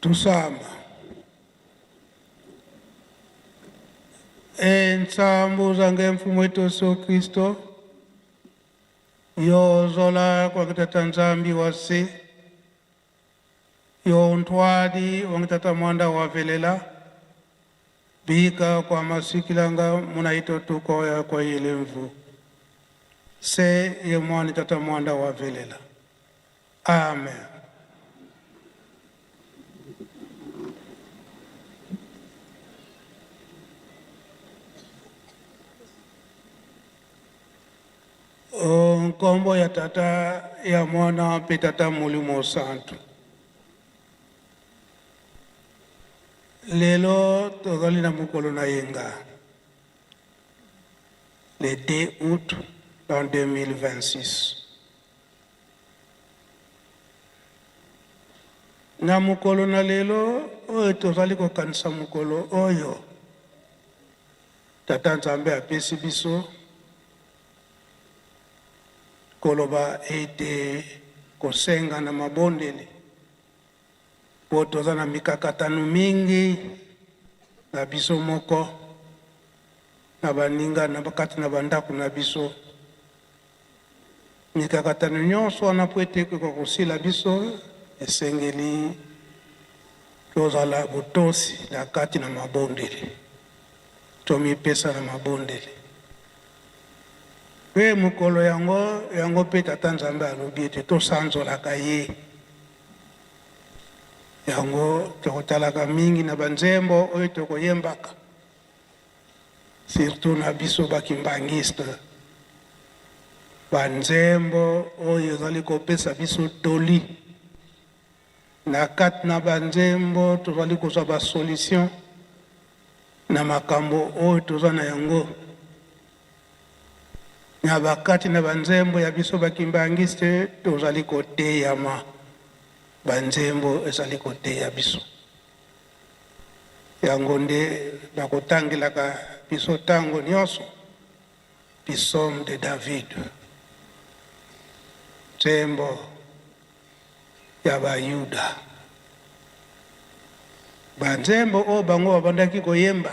Tusama. Ensambu zange mfumu wetu Yesu Kristo, yo zola kwa kitata nzambi wase, yo ntwadi wa kitata mwanda wavelela, bika kwa masikilanga munaito tuko ya kwa ile mvu. Se ye mwani tata mwanda wavelela. Amen. Nkombo ya tata ya mwana pe tata mulimo santo. Lelo tozali na mukolo na yenga. Le 2 août en 2026. Na mukolo na lelo oyo tozali kokanisa mukolo oyo tata Nzambe apesi biso koloba ete kosenga na mabondeli po toza na mikakatano mingi na biso moko na baninga na bakati na bandako na biso. Mikakatano nyonso wana po ete kosila biso esengeli tozala botosi na kati na mabondeli, tomipesa na mabondeli. Pe mukolo yango pe tata Nzambe alobi ete tosanzolaka ye. Yango tokotalaka mingi na banzembo oyo tokoyembaka, surtout na biso bakimbangiste. Banzembo oyo ezali kopesa biso toli. Na kati na banzembo tozali kozwa ba solution na makambo oyo toza na yango. Na bakati na banzembo ya biso bakimbangiste tozali koteyama. Banzembo ezali koteya biso. Yango nde bakotangelaka biso tango nyonso Psaume de David. Nzembo ya Bayuda. Banzembo o bango babandaki koyemba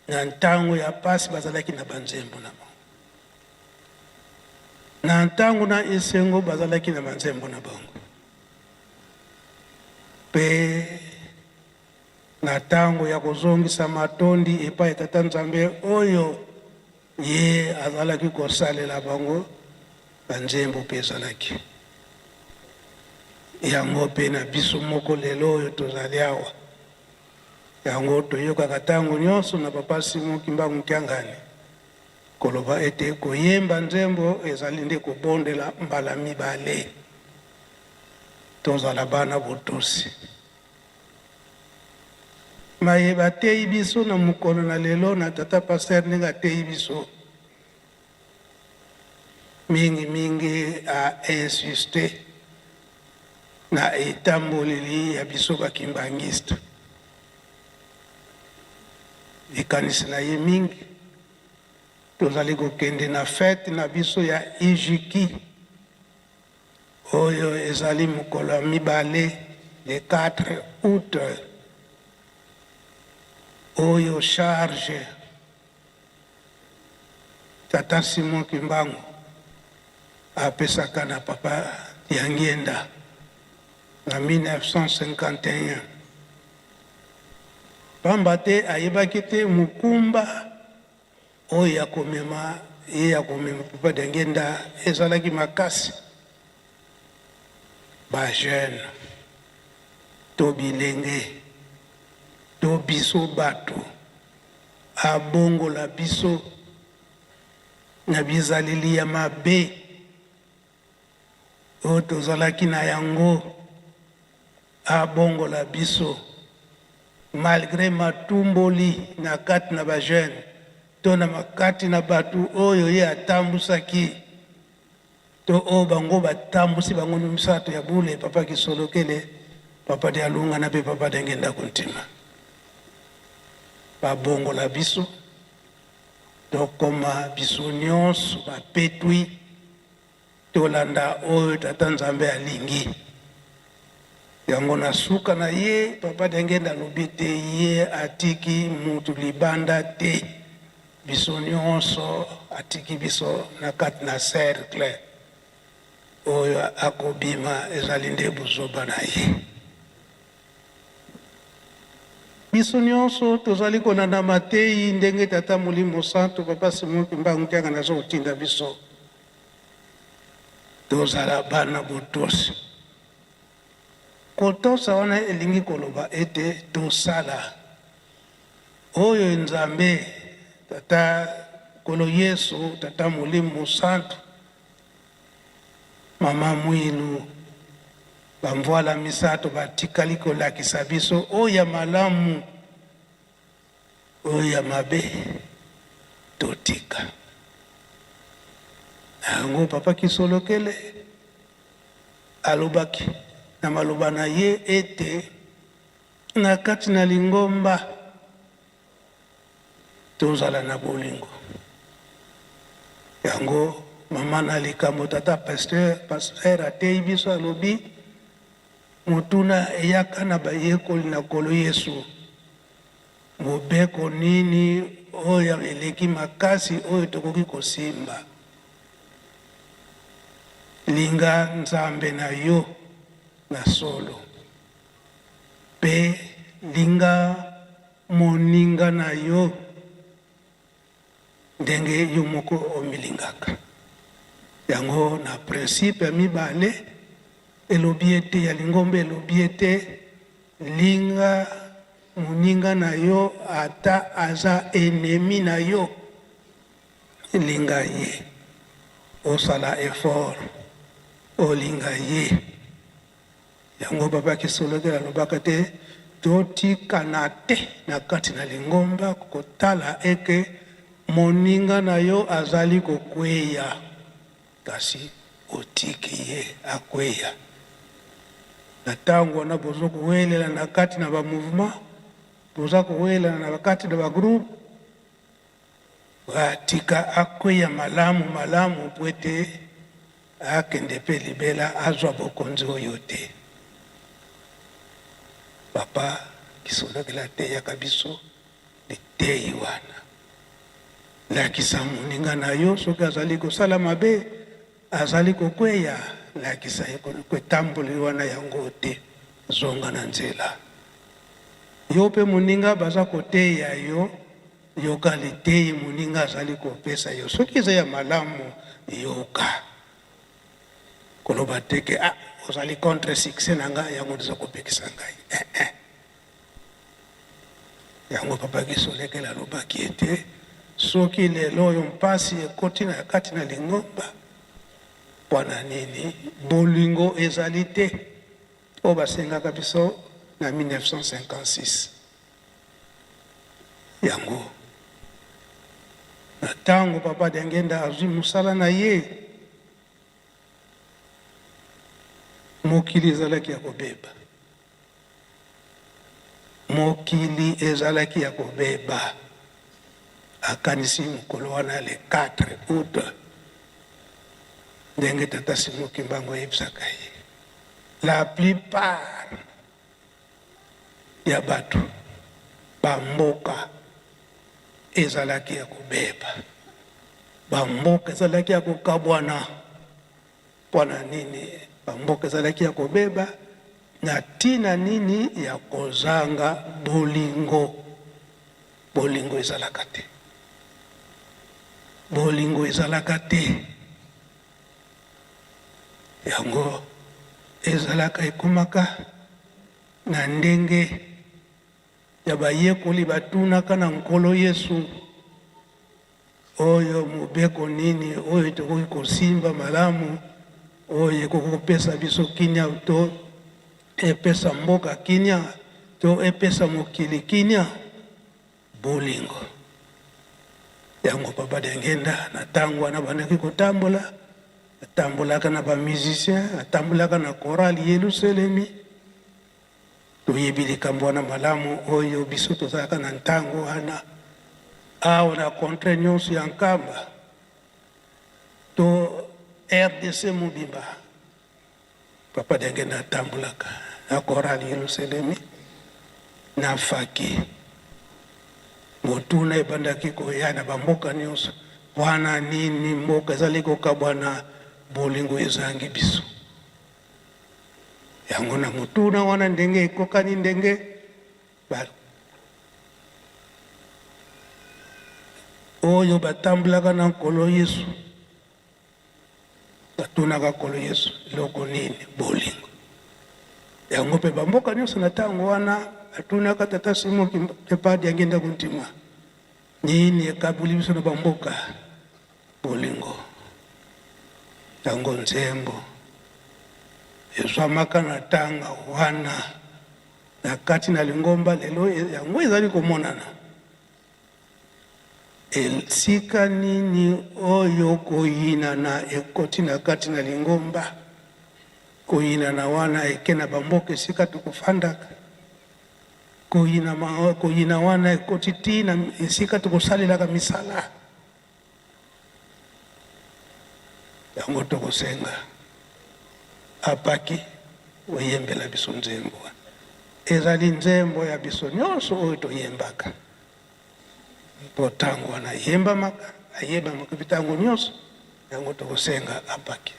na ntango ya pasi bazalaki na banzembo na bango. Na ntango na esengo bazalaki na banzembo na bango. Pe na ntango ya kozongisa matondi epai tata Nzambe oyo ye azalaki kosalela bango, banzembo pe ezalaki. Yango pe na biso moko lelo oyo tozali awa. Yango toyokaka ntango nyonso na papa Simon Kimbangu Kiangani koloba ete koyemba nzembo ezali nde kobondela mbala mibale. Tozala bana botosi. Mayeba teyi biso na mukolo na lelo na tata Pasteur ndenge ateyi biso. Mingi a insisté na etamboleli ya biso bakimbangiste. Ekanisi na ye mingi. Tozali kokende na fete na biso ya Ijiki. Oyo ezali mukolo ya mibale le 4 août. Oyo charge tata Simon Kimbangu apesaka na papa Yangienda na 1951. Pamba te ayebaki te mukumba oyo ya komema papa Yangienda ezalaki makasi. Ba jeune to bilenge to biso bato abongola biso na bizaleli ya mabe oyo tozalaki na yango, abongola biso malgré matumboli na kati na ba jeune to na makati na batu oyo ye atambusaki to o bango batambusi bango misato ya bule papa Kisolokele, papa de Alunga na pe papa de Ngenda Kuntima. Babongola biso to koma biso nyonso bapetwi tolanda oyo tata Nzambe alingi. yango na suka na ye papa dengenda alobi te ye atiki mutu libanda te biso nyonso atiki biso na kati na cercle oyo akobima ezali nde buzoba na ye. Biso nyonso tozali kolanda mateyi ndenge tata molimo santo papa Simon Kimbangu tianga nazo kotinda biso tozala bana botosi. Kotosa wana elingi koloba ete tosala oyo Nzambe tata kolo Yesu tata molimo santo mama mwilu bamvoala misato batikali kolakisa biso oyo ya malamu oyo ya mabe totika. Yango papa Kisolokele alobaki na maloba na ye ete na kati na Lingomba tozala na bolingo. Yango mama na likambo tata pasteur ateyi biso alobi motuna eyaka na bayekoli na kolo Yesu mobeko nini oyo eleki makasi oyo tokoki kosimba. Linga Nzambe na yo na solo pe linga moninga na yo ndenge yo moko omilingaka. Yango na principe ya mibale elobi ete ya Lingomba elobi ete linga moninga na yo ata aza ennemi na yo linga ye osala effort olinga ye. Yango papa Kisolokele alobaka te totikana te na kati na Lingomba kotala eke moninga na yo azali kokweya kasi otiki ye akweya. Na tango wana bozo kowelela na kati na ba mouvement boza kowelela na kati na ba groupe watika akweya malamu po ete akende pe libela azwa bokonzi oyo te. Papa Kisolokele ateyaka biso liteyi wana lakisa moninga na yo soki azali kosala mabe azali kokweya lakisa ye kwetamboli wana yango te zonga na nzela. Yo pe moninga baza koteya yo yoka liteyi moninga azali kopesa yo soki eza ya malamu yoka koloba teke ozali contre succès na ngai yango ndiza kopekisa ngai yango papa Kisolokele alobaki ete soki lelo oyo mpasi ekoti na kati na Lingomba mpona nini bolingo ezali te oyo basengaka biso na 1956. Yango na tango papa Dengenda azwi mosala na ye mokili ezalaki ya kobeba. Mokili ezalaki ya kobeba. Akanisi mokolo wana le 4 août ndenge tata Simon Kimbangu ayebisaka ye la plupart ya bato bamboka ezalaki ya kobeba. Bamboka ezalaki ya kokabwana mpona nini? Bamboka ezalaki ya kobeba na tina nini? Ya kozanga bolingo. Bolingo ezalaka te. Bolingo ezalaka te. Yango ezalaka ekomaka na ndenge ya bayekoli batunaka na nkolo Yesu oyo mobeko nini oyo tokoki kosimba malamu oyo ekoki kopesa biso kinya to epesa mboka kinya to epesa mokili kinya bolingo. Yango papa Dengenda na tango wana bandaki kotambola atambolaka na bamusicien atambolaka na korali Yelusalemi toyebi likambo wana malamu oyo biso tozalaka na ntango wana awa na contre nyonso ya Nkamba to RDC mobimba papa Dengenda atambolaka na korali Yerusalemi na Faki motuna ebandaki koya na bamboka nyonso wana nini mboka ezali kokabwa na bolingo ezangi biso yango na motuna wana ndenge ekokani ndenge oyo batambolaka na nkolo Yesu batunaka nkolo Yesu eloko nini bolingo yango mpe bamboka nyonso na ntango wana atunaka tata Simon Kipadi agenda kuntima nini ekabuli biso na bamboka bolingo yango nzembo ezwamaka na tanga wana na kati na Lingomba lelo yango ezali komonana esika nini oyo koyina na ekoti na kati na Lingomba koyina na wana eke na bamboka esika tukufandaka koyina wana ekoti ti na esika tukusalelaka misala yango tokosenga apaki oyembela biso nzembo ezali nzembo ya biso nyonso oyo toyembaka po ntango wana ayembamaka bitango nyonso yango tokosenga apaki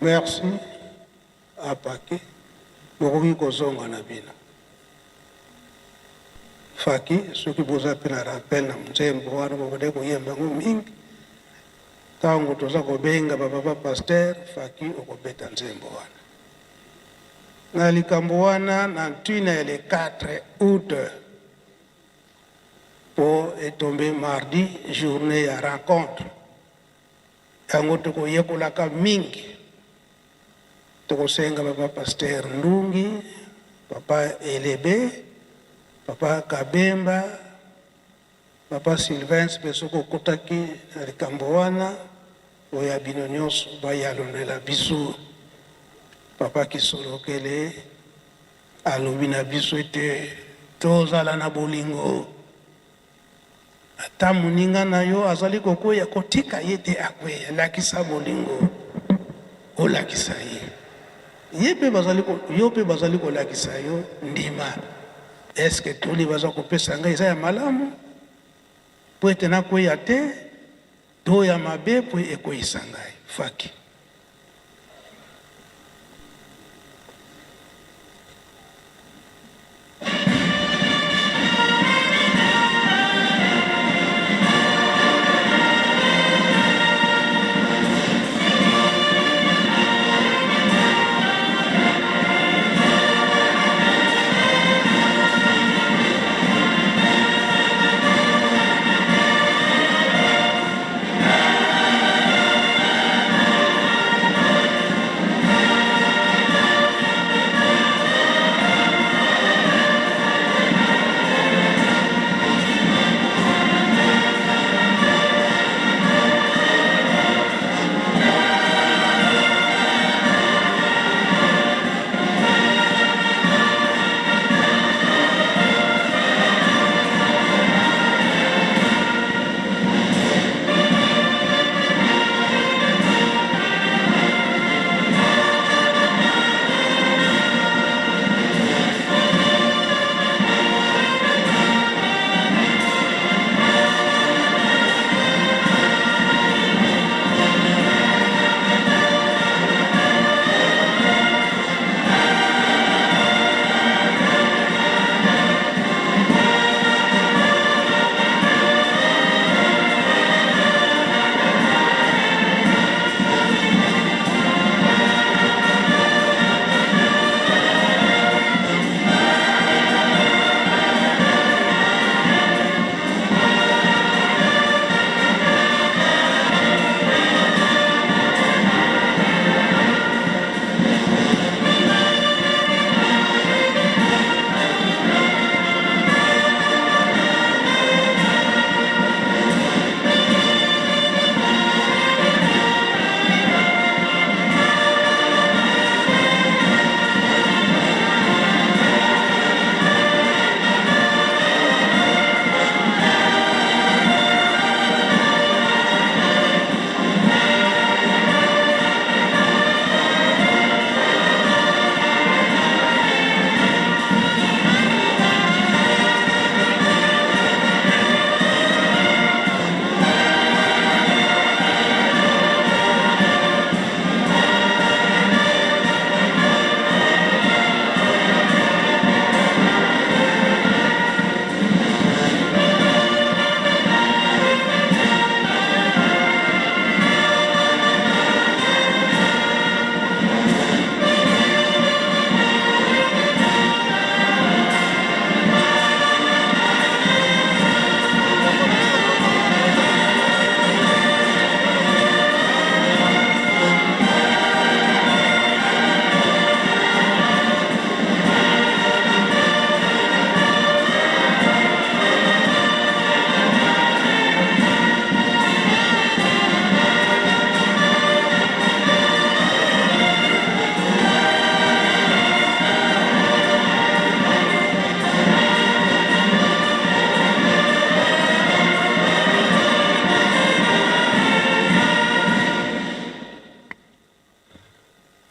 Merci apaki bokoki kozonga na bino Faki soki boza pe na rappel na nzembo wana bokode koyemba ngo mingi ntango toza kobenga bapapa paster Faki okobeta nzembo wana na likambo wana na ntina ya le 4 août po etombe mardi journée ya rencontre yango tokoyekolaka mingi tokosenga papa Pasteur Ndungi, papa Elebe, papa Kabemba, Papa Sylvain mpe soki okotaki na likambo wana oyo ya bino nyonso bayalonela biso. Papa Kisolokele alobi na biso ete tozala na bolingo. Ata moninga na yo azali kokwea kotika ye te akwea, lakisa bolingo olakisa ye. Yo mpe bazali kolakisa yo ndima. Eske toli baza kopesa ngai eza ya malamu po ete nakwea te to ya mabe po ekweyisa ngai? Faki.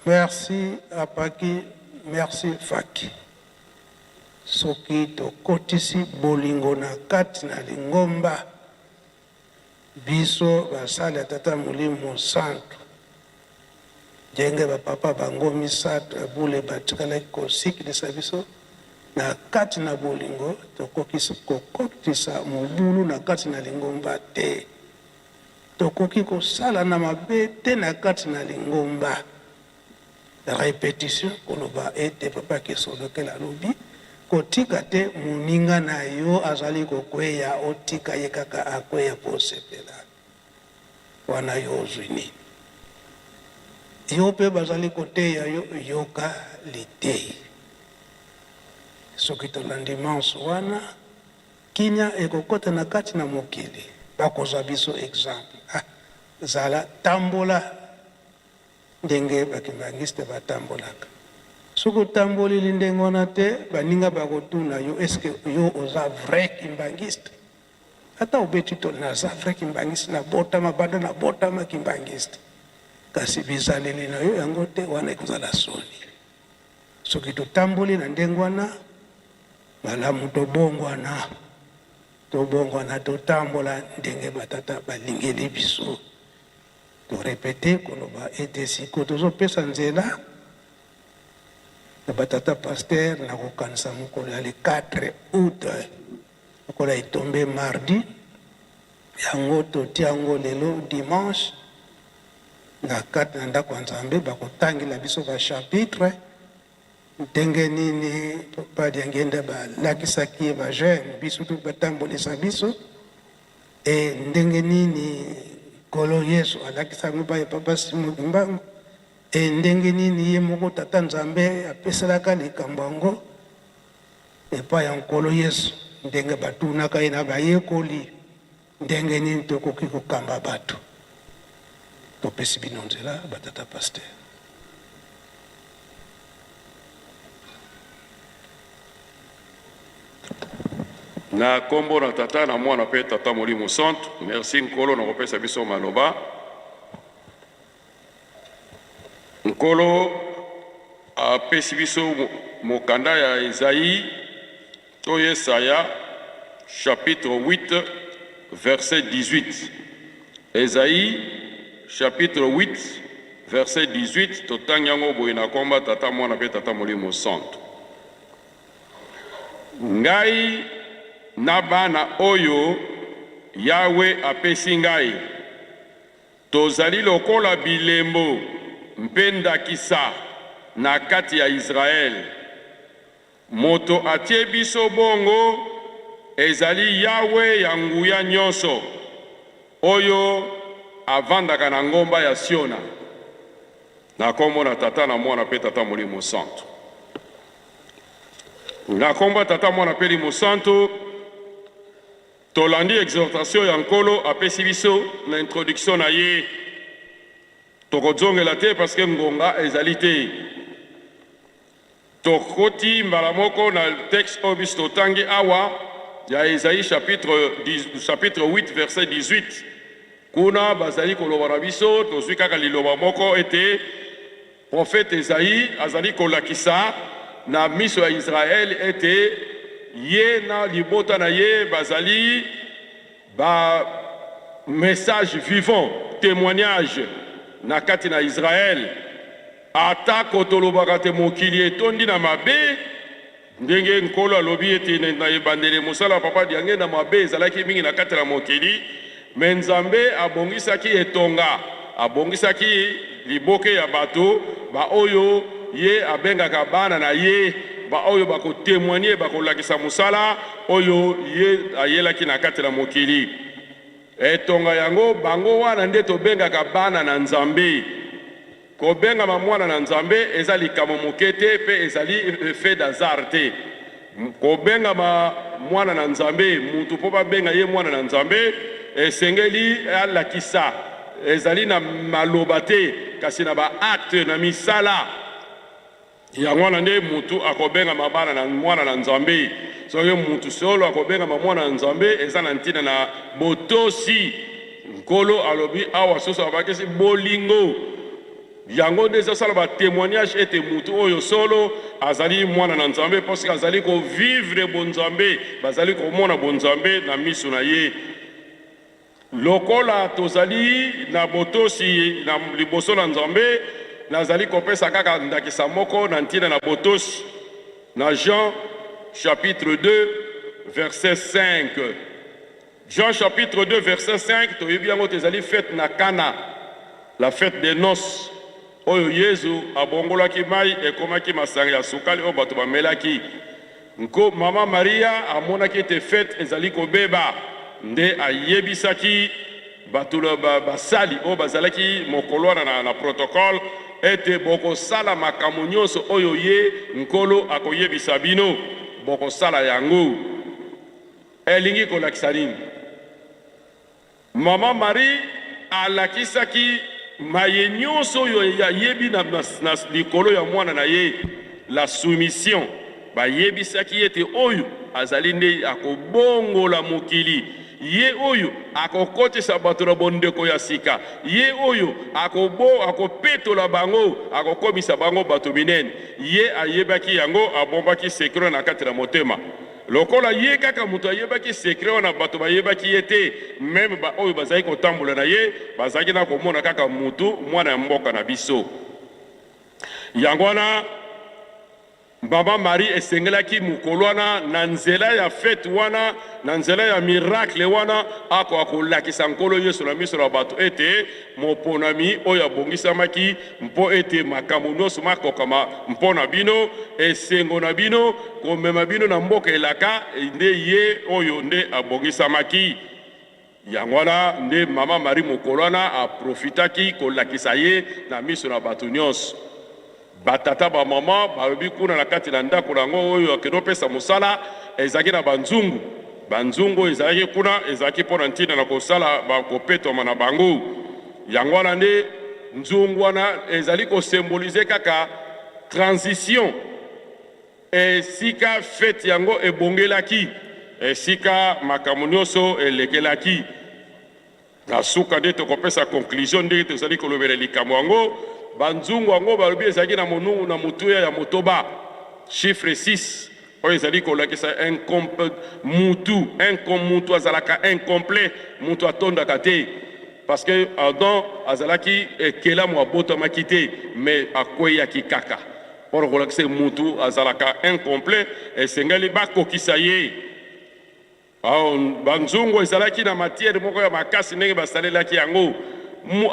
Merci Apaki, merci Faki. Soki tokotisi bolingo na kati na Lingomba, biso basali ya tata Molimo Santu, jenge ba papa bango misato abule batikalaki kosikilisa biso na kati na bolingo, tokokisi kokotisa mobulu na kati na Lingomba te. Tokoki kosala na mabe te na kati na Lingomba. La répétition koloba ete Papa Kisolokele alobi kotika te moninga na yo azali kokweya otika ye kaka akweya po sepela wana yo ozwi nini. Yo mpe bazali koteya yo yoka litei. Soki tolandi manso wana kinya ekokota na kati na mokili bakozwa biso exemple zala tambola ndenge bakimbangiste batambolaka soki otamboleli ndenge wana te baninga bakotuna yo eske yo oza vrai kimbangiste ata obeti to naza vrai kimbangiste nabotama banda nabotama kimbangiste kasi bizaleli na yo yango te wana ekozala soni soki totamboli na ndenge wana malamu tobongwana totambola ndenge batata balingeli biso torepete koloba ete siko tozopesa nzela na batata paster na kokanisa mokolo ya le 4 août mokolo etombe mardi yango totia yango lelo dimanche na kati na ndako ya nzambe bakotangela biso bachapitre ndenge nini padi angenda balakisaki ye bajeune biso to batambolisa biso ndenge nini kolo yesu alakisango baye papa Simon Kimbangu ndenge nini ye moko tata nzambe apeselaka likambo yango epai ya nkolo yesu ndenge batunaka ye na bayekoli ndenge nini tokoki kokamba bato topesi bino nzela batata paster. Na kombo na tata na mwana pe tata Molimo Santo, merci nkolo na kopesa biso maloba. Nkolo apesi biso mokanda ya Esaïe to Yesaya chapitre 8 verset 18. Esaïe chapitre 8 verset 18 totangi yango boye na komba tata mwana pe tata Molimo Santo. Ngai na bana oyo Yawe apesi ngai tozali lokola bilembo mpe ndakisa na kati ya Israel. Moto atie biso bongo ezali Yawe ya nguya nyonso oyo avandaka na ngomba ya Siona. Na kombo na tata na mwana pe tata Molimo Santo. Na kombo tata mwana pe Molimo Santo tolandi exhortation ya nkolo apesi biso na introduction na ye tokozongela te parce que ngonga ezali te tokoti mbala moko na texte oyo biso totangi awa ya Esaïe chapitre 8 verset 18 kuna bazali koloba na biso tozwi kaka liloba moko ete prophète Esaïe azali kolakisa na miso ya Israel ete ye na libota na ye bazali ba message vivant témoignage na kati na Israel ata kotolobaka te mokili etondi na mabe ndenge nkolo alobi ete na ebandele mosala papa diange na mabe ezalaki mingi na kati na mokili me Nzambe abongisaki etonga abongisaki liboke ya bato ba oyo ye abengaka bana na ye ba oyo bako témoigner bako lakisa musala oyo ye ayelaki na kati na mokili etonga yango bango wana nde tobengaka bana na Nzambe kobenga mwana na Nzambe ezali kamo mokete pe ezali fait d'hasard te kobenga mwana na Nzambe mutu po babenga ye mwana na Nzambe esengeli alakisa ezali na maloba te kasi na ba acte na misala ya mwana nde mutu akobenga mabana na mwana na Nzambe soki mutu solo akobenga mwana na Nzambe eza na ntina na botosi nkolo alobi awa soso abakisi bolingo yango nde ezosala ba témoignage ete mutu oyo solo azali mwana na Nzambe parce que azali ko vivre bon Nzambe bazali komona bon Nzambe na miso na ye lokola tozali na botosi na liboso na Nzambe nazali kopesa kaka ndakisa moko na ntina na botosi na Jean chapitre 2 verset 5. Jean chapitre 2 verset 5 toyebi yango tezali fête na Cana la fête des noces oyo Yesu abongolaki mai ekomaki masanga ya sukali oyo bato bamelaki nko mama Maria amonaki ete fête ezali kobeba nde ayebisaki bato basali oyo bazalaki mokolo na protocole ete bokosala makambo nyonso oyo ye nkolo akoyebisa bino bokosala yango elingi kolakisa nini? Mama Marie alakisaki maye nyonso oyo yayebi na likolo ya mwana na ye, la soumission. Bayebisaki ete oyo azali nde akobongola mokili, ye oyo akokotisa bato na bondeko ya sika, ye oyo akopetola bango, akokomisa bango bato minene. Ye ayebaki yango, abombaki sekret na kati na motema. Lokola ye kaka mutu ayebaki sekret wana bato bayebaki ye te, meme ba oyo bazali kotambola na ye bazalaki na komona kaka mutu mwana ya mboka na biso. Yango wana Mama Marie esengelaki mukolo wana na nzela ya fete wana, na nzela ya miracle wana, akolakisa nkolo Yesu na miso na bato ete moponami oyo abongisamaki mpo ete makambo nyonso makokama mpo na bino, esengo na bino, komema bino na mboka elaka, nde ye oyo nde abongisamaki. Yango wana nde Mama Marie mukolo wana aprofitaki kolakisa ye na miso na bato nyonso. Batata ba mama babi kuna na kati na ndako nango oyo akenopesa mosala ezaki na banzungu. Banzungu ezaki kuna ezaki pona ntina na kosala bakopetoma na bango. Yango wana nde nzungu wana ezali kosymbolize kaka transition. Esika fete yango ebongelaki, esika makambo nyonso elekelaki. Na suka nde tokopesa conclusion nde tozali kolobela likambo yango. Banzungu ango balobi ezaki na monungu na mutuya ya motoba, chiffre 6 oyo ezali kolakisa mutu azalaka incomplet, mutu atondaka te, parce que Adam azalaki ekelamu abotamaki te, mais akweyaki kaka. Pour kolakisa mutu azalaka incomplet, esengeli bakokisa ye. Banzungu ezalaki na matière moko ya makasi ndenge basalelaki yango.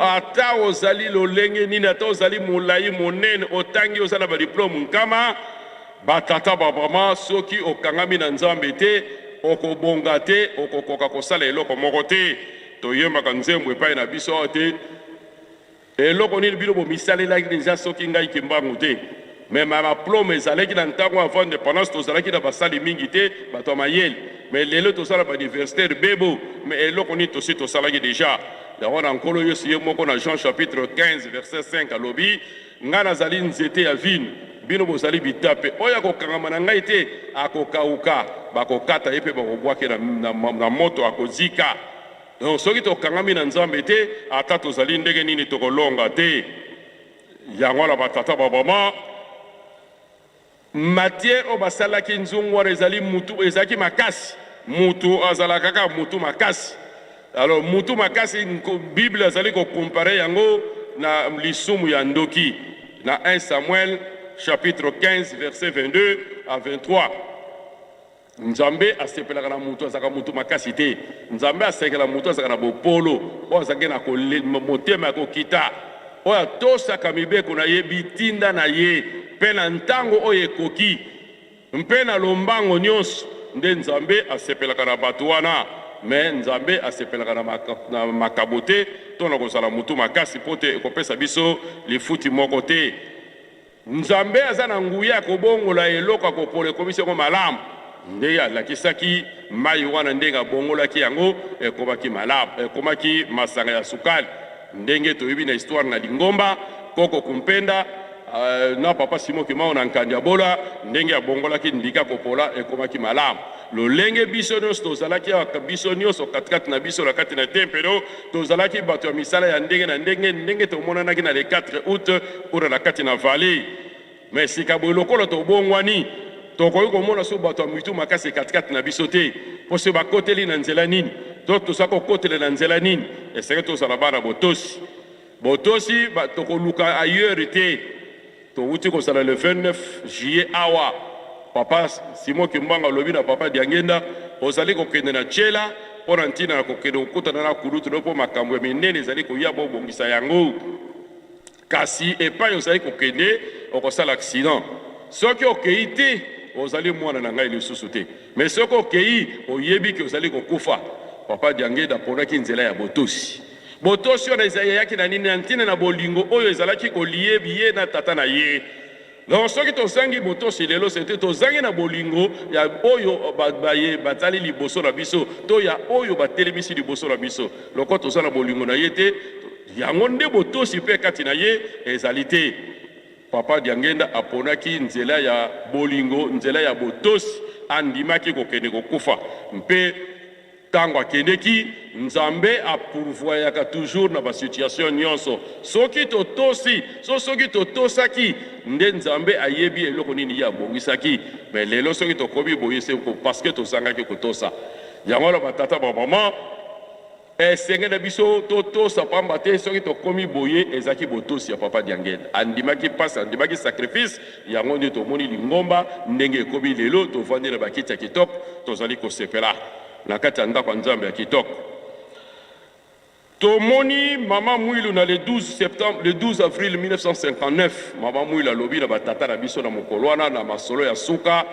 Ata ozali lolenge nini, ata ozali molai monene, otangi ozala ba diplôme nkama, batata babama soki okangami na Nzambe te, okobonga te, okokoka kosala eloko moko te. Toyembaka nzembo epai na biso te. Eloko nini bino bomisalelaki deja soki ngai kimbangu te. Mais ma diplôme ezalaki na ntango avant indépendance tozalaki na basali mingi te, bato mayele. Mais lelo tozala ba universitaire bebo, mais eloko nini tosi tosalaki deja. Yango na nkolo Yesu ye moko na Jean chapitre 15 verset 5 alobi, nga nazali nzete ya vino, bino bozali bitape, oyo akokangama na ngai te akokauka, bakokata ye mpe bakobwake na moto akozika. Donc soki tokangami na Nzambe te, ata tozali ndenge nini tokolonga te. Yango na batata babama matière o basalaki nzungu wana ezali mutu, ezalaki makasi, mutu azalaka kaka mutu makasi. Alors mutu makasi Bible azali ko comparer yango na lisumu ya ndoki na 1 Samuel chapitre 15 verset 22 à 23. Nzambe asepelaka na mutu azaka mutu makasi te. Nzambe asekela mutu azaka na bopolo, o azake na motema kokita, o atosaka mibeko na ye bitinda na ye pe na ntango oyo ekoki mpe na lombango nyonso nde Nzambe asepelaka na bato wana. Mais Nzambe asepelaka na makabote to na kozala mutu makasi pote ekopesa biso lifuti moko te. Nzambe aza na nguya kobongola eloko akopole komisi yango malamu, nde alakisaki mai wana ndenge abongolaki yango ekomaki malamu, ekomaki masanga ya sukali. Ndenge toyebi na histoire na Lingomba koko kumpenda na papa Simon Kimao na nkandi ya bola, ndenge abongolaki ndika kopola ekomaki malamu. Lolenge biso nyonso tozalaki biso nyonso katikati na biso na kati na tempelo, tozalaki bato ya misala ya ndenge na ndenge tomonanaki na le 4 août kuna na kati na vallée. Mais sika boye lokola tobongwani tokoki komona so bato ya mitu makasi katikati na biso te, po se bakoteli na nzela nini to tozala kokotela na nzela nini, esenge tozala bana botosi tokoluka ailleurs te. Touti kozala le 29 juillet awa papa Simon Kimbanga lobi na papa Diangenda ozali kokende na Tchela pona ntina na kokende kokutana na kulutu lopo makambo ya minene ezali koya bobongisa yango. Kasi epai ozali kokende okosala accident, soki okei te ozali mwana na ngai lisusu te, mais soki okei oyebi ke ozali kokufa. Papa Diangenda ponaki nzela ya botosi. Botosi wana ezayaki na nini na ntina na bolingo oyo ezalaki kolie biye na tata na ye. donc soki tozangi botosi lelo sete tozangi na bolingo ya oyo batali liboso na biso to ya oyo batelemisi liboso na biso loko toza na bolingo na ye te yango nde botosi mpe kati na ye ezali te. Papa Diangenda aponaki nzela ya bolingo, nzela ya botosi, andimaki kokende kokufa mpe tango akendeki nzambe apourvoyaka toujours na basituation nyonso soki totosi soki totosaki nde nzambe ayebi eloko nini ya abongisaki mais lelo soki tokomi boye se parce que tozangaki kotosa yango na batata bamama esengeli biso totosa pamba te soki tokomi boye ezaki botosi ya Papa Diangenda andimaki mpasi andimaki sacrifice yango nde tomoni lingomba ndenge ekomi lelo tovandi na bakiti ya kitoko tozali kosepela na kati ya ndako ya nzambe ya kitoko. Tomoni Mama Mwilu na le 12 avril 1959 Mama Mwilu alobi na batata na biso na mokolwana na masolo ya suka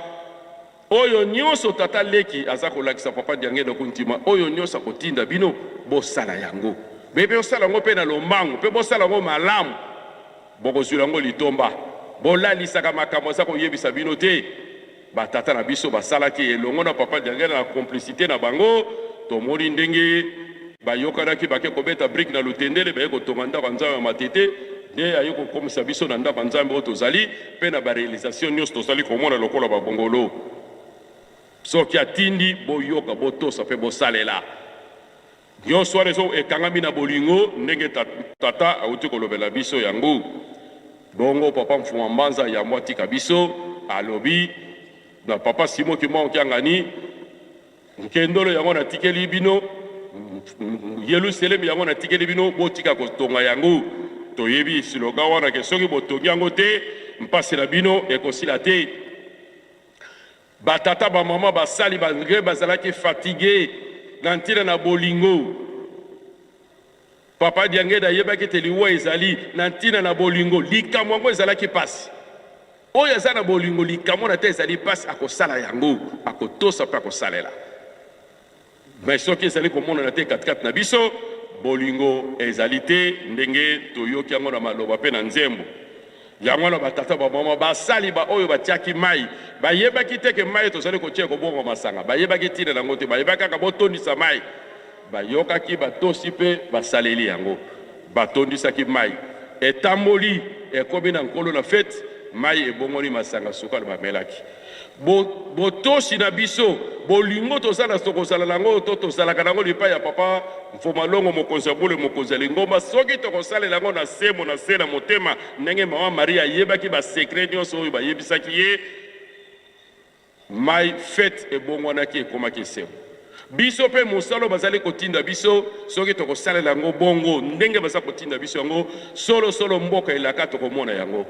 oyo nyonso tata leki aza kolakisa Papa Diangenda kontima oyo nyonso kotinda bino bosala yango bebe osala yango mpe na lombango mpe bosala yango malamu bokozwila yango litomba bolalisaka makambo aza koyebisa bino te. Batata na biso basalaki elongo na Papa Diangenda na complicité na bango tomoni ndenge bayokanaki bake kobeta brique na lutendele baye kotonga ndako nzambe ya matete nde aye kokomisa biso na ndako nzambe oyo tozali mpe na barealisation nyonso tozali komona lokola babongolo soki atindi boyoka botosa mpe bosalela nyonso wana ezo ekangami na bolingo ndenge tata auti kolobela biso yango bongo Papa Mfuma Mbanza yango atika biso alobi na Papa Simo Kimwa Okiangani nkendolo yango na tikeli bino Yerusalem yango na tikeli bino botika kotonga yango toyebi siloga wana ke soki botongi yango te mpasi na bino ekosila te. Batata ba mama basali bandre bazalaki fatigué na ntina na bolingo Papa Diangenda yebaki te liwa ezali na ntina na bolingo likambo yango ezalaki pasi oyo aza na bolingo likambo na te ezali pasi akosala yango akotosa mpe akosalela mais soki ezali komonana te katikati na biso bolingo ezali te ndenge toyoki yango na maloba mpe na nzembo yango na batata bamama basali oyo batiaki mai bayebaki te ke mai tozali kotia kobonga masanga bayebaki ntina nango te bayebaki kaka botondisa mai bayokaki batosi mpe basaleli yango batondisaki mai etamboli ekomi na nkolo na fete mai ebongoni masanga sukali bamelaki botosi na biso bolingo tozala tokozala nango to tozalaka nango lipai ya Papa Mfuma Longo mokonzi ya bule mokonzi ya lingomba soki tokosalela yango na semo na se na motema ndenge Mama Maria ayebaki basekret nyonso oyo bayebisaki ye mai fete ebongwanaki ekomaki semo biso mpe mosalo bazali kotinda biso soki tokosalela yango bongo ndenge baza kotinda biso yango solo mboka elaka tokomona yango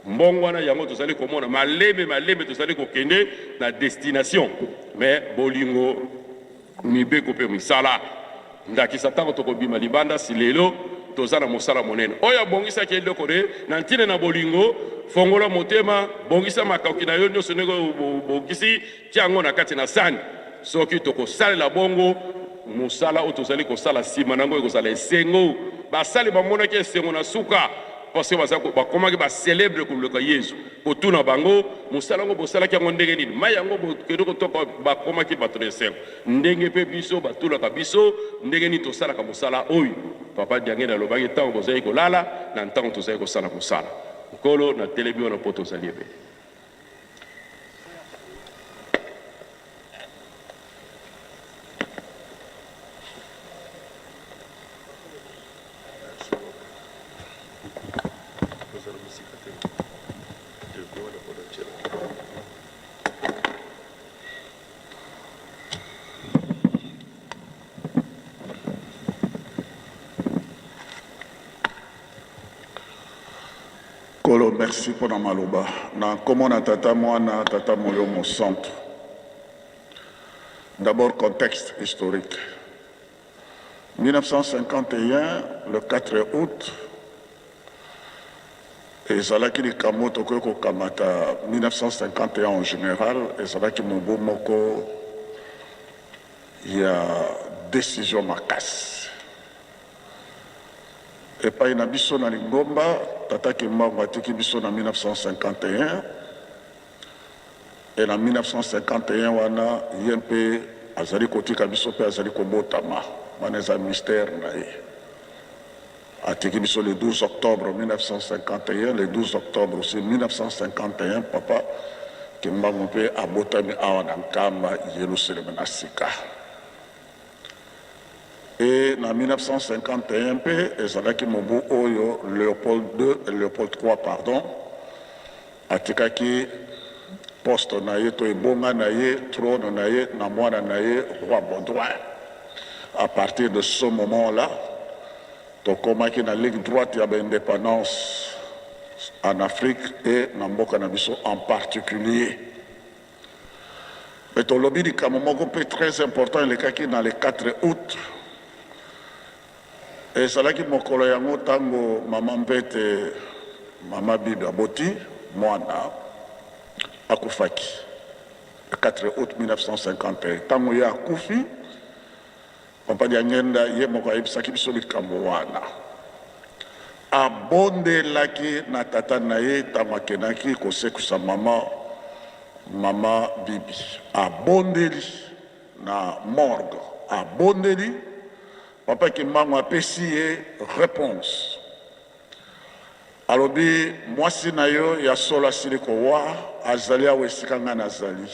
mbongwana yango tozali komona malembe tozali kokende na destination mais bolingo mibeko mpe misala ndakisa ntango tokobima libanda si lelo toza na mosala monene oyo abongisaki eloko de na ntina na bolingo fongola motema bongisa makoki na yo nyonso ndenge bongisi tia yango na kati na sani soki tokosalela bongo mosala oyo tozali kosala nsima nango ekozala esengo basali bamonaki esengo na suka parce que bakomaki bacelebre koleka Yesu potuna bango mosala yango bosalaki yango ndenge nini mai yango bokende kotoka bakomaki bato na esengo ndenge mpe biso batulaka biso ndenge nini tosalaka mosala oyo Papa Diangenda alobaki ntango bozali kolala na ntango tozali kosala mosala nkolo na telebi wana mpo tozali ebele. Kolo, merci pour la maloba. Na comment na tata moana tata moyo mon centre. D'abord contexte historique. 1951, le 4 août, et Zalaki li Kamoto Koko Kamata 1951 en général, et Zalaki Mobo Moko, il y a décision macasse. Et epai na biso na Lingomba tata Kimbangu atiki biso na 1951 et na 1951 wana ye mpe azali kotika biso mpe azali kobotama wana eza mystère na ye atiki biso le 12 octobre 1951 le 12 octobre aussi 1951 papa Kimbangu mpe abotami awa na nkamba Yerusalem na sika. Et en 1951 mpe ezalaki mobu oyo Léopold III pardon atikaki poste na ye to ebonga na ye trône na ye na mwana na ye roi Baudouin. À partir de ce moment-là tokomaki na ligne droite ya indépendance en Afrique et na mboka na biso en particulier. Mais tolobi likambo moko mpe très important elekaki dans le 4 août. ezalaki mokolo yango ntango mama Mbete mama Bibi aboti mwana akufaki 4 août 1951 ntango ye akufi kompani ya ngenda ye moko ayebisaki biso likambo wana abondelaki na tata na ye ntango akendaki kosekisa mama Bibi abondeli na morgue abondeli papa Kimbangu apesi ye réponse alobi mwasi na yo ya solo asili kowa azali awa esika nga nazali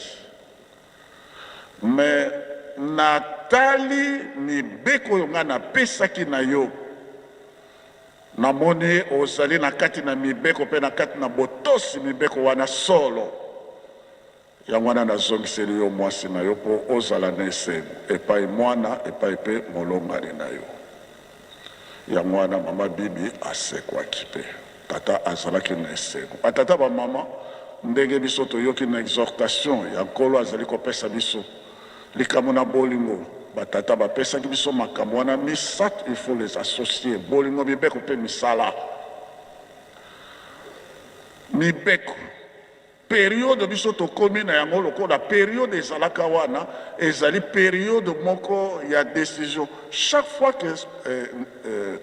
me natali mibeko oyo nga napesaki na yo namoni ozali na kati na mibeko mpe na kati na botosi mibeko wana solo yango wana nazongiseli yo mwasi na yo mpo ozala na esengo epai mwana epai mpe molongani na yo yango wana mama Bibi asekwaki mpe tata azalaki na esengo batata bamama ndenge biso toyoki na exhortation ya nkolo azali kopesa biso likambo na bolingo batata bapesaki biso makambo wana misato il faut les associer bolingo mibeko mpe misala mibeko période biso tokomi na yango lokola période ezalaka wana ezali période moko ya décision chaque fois que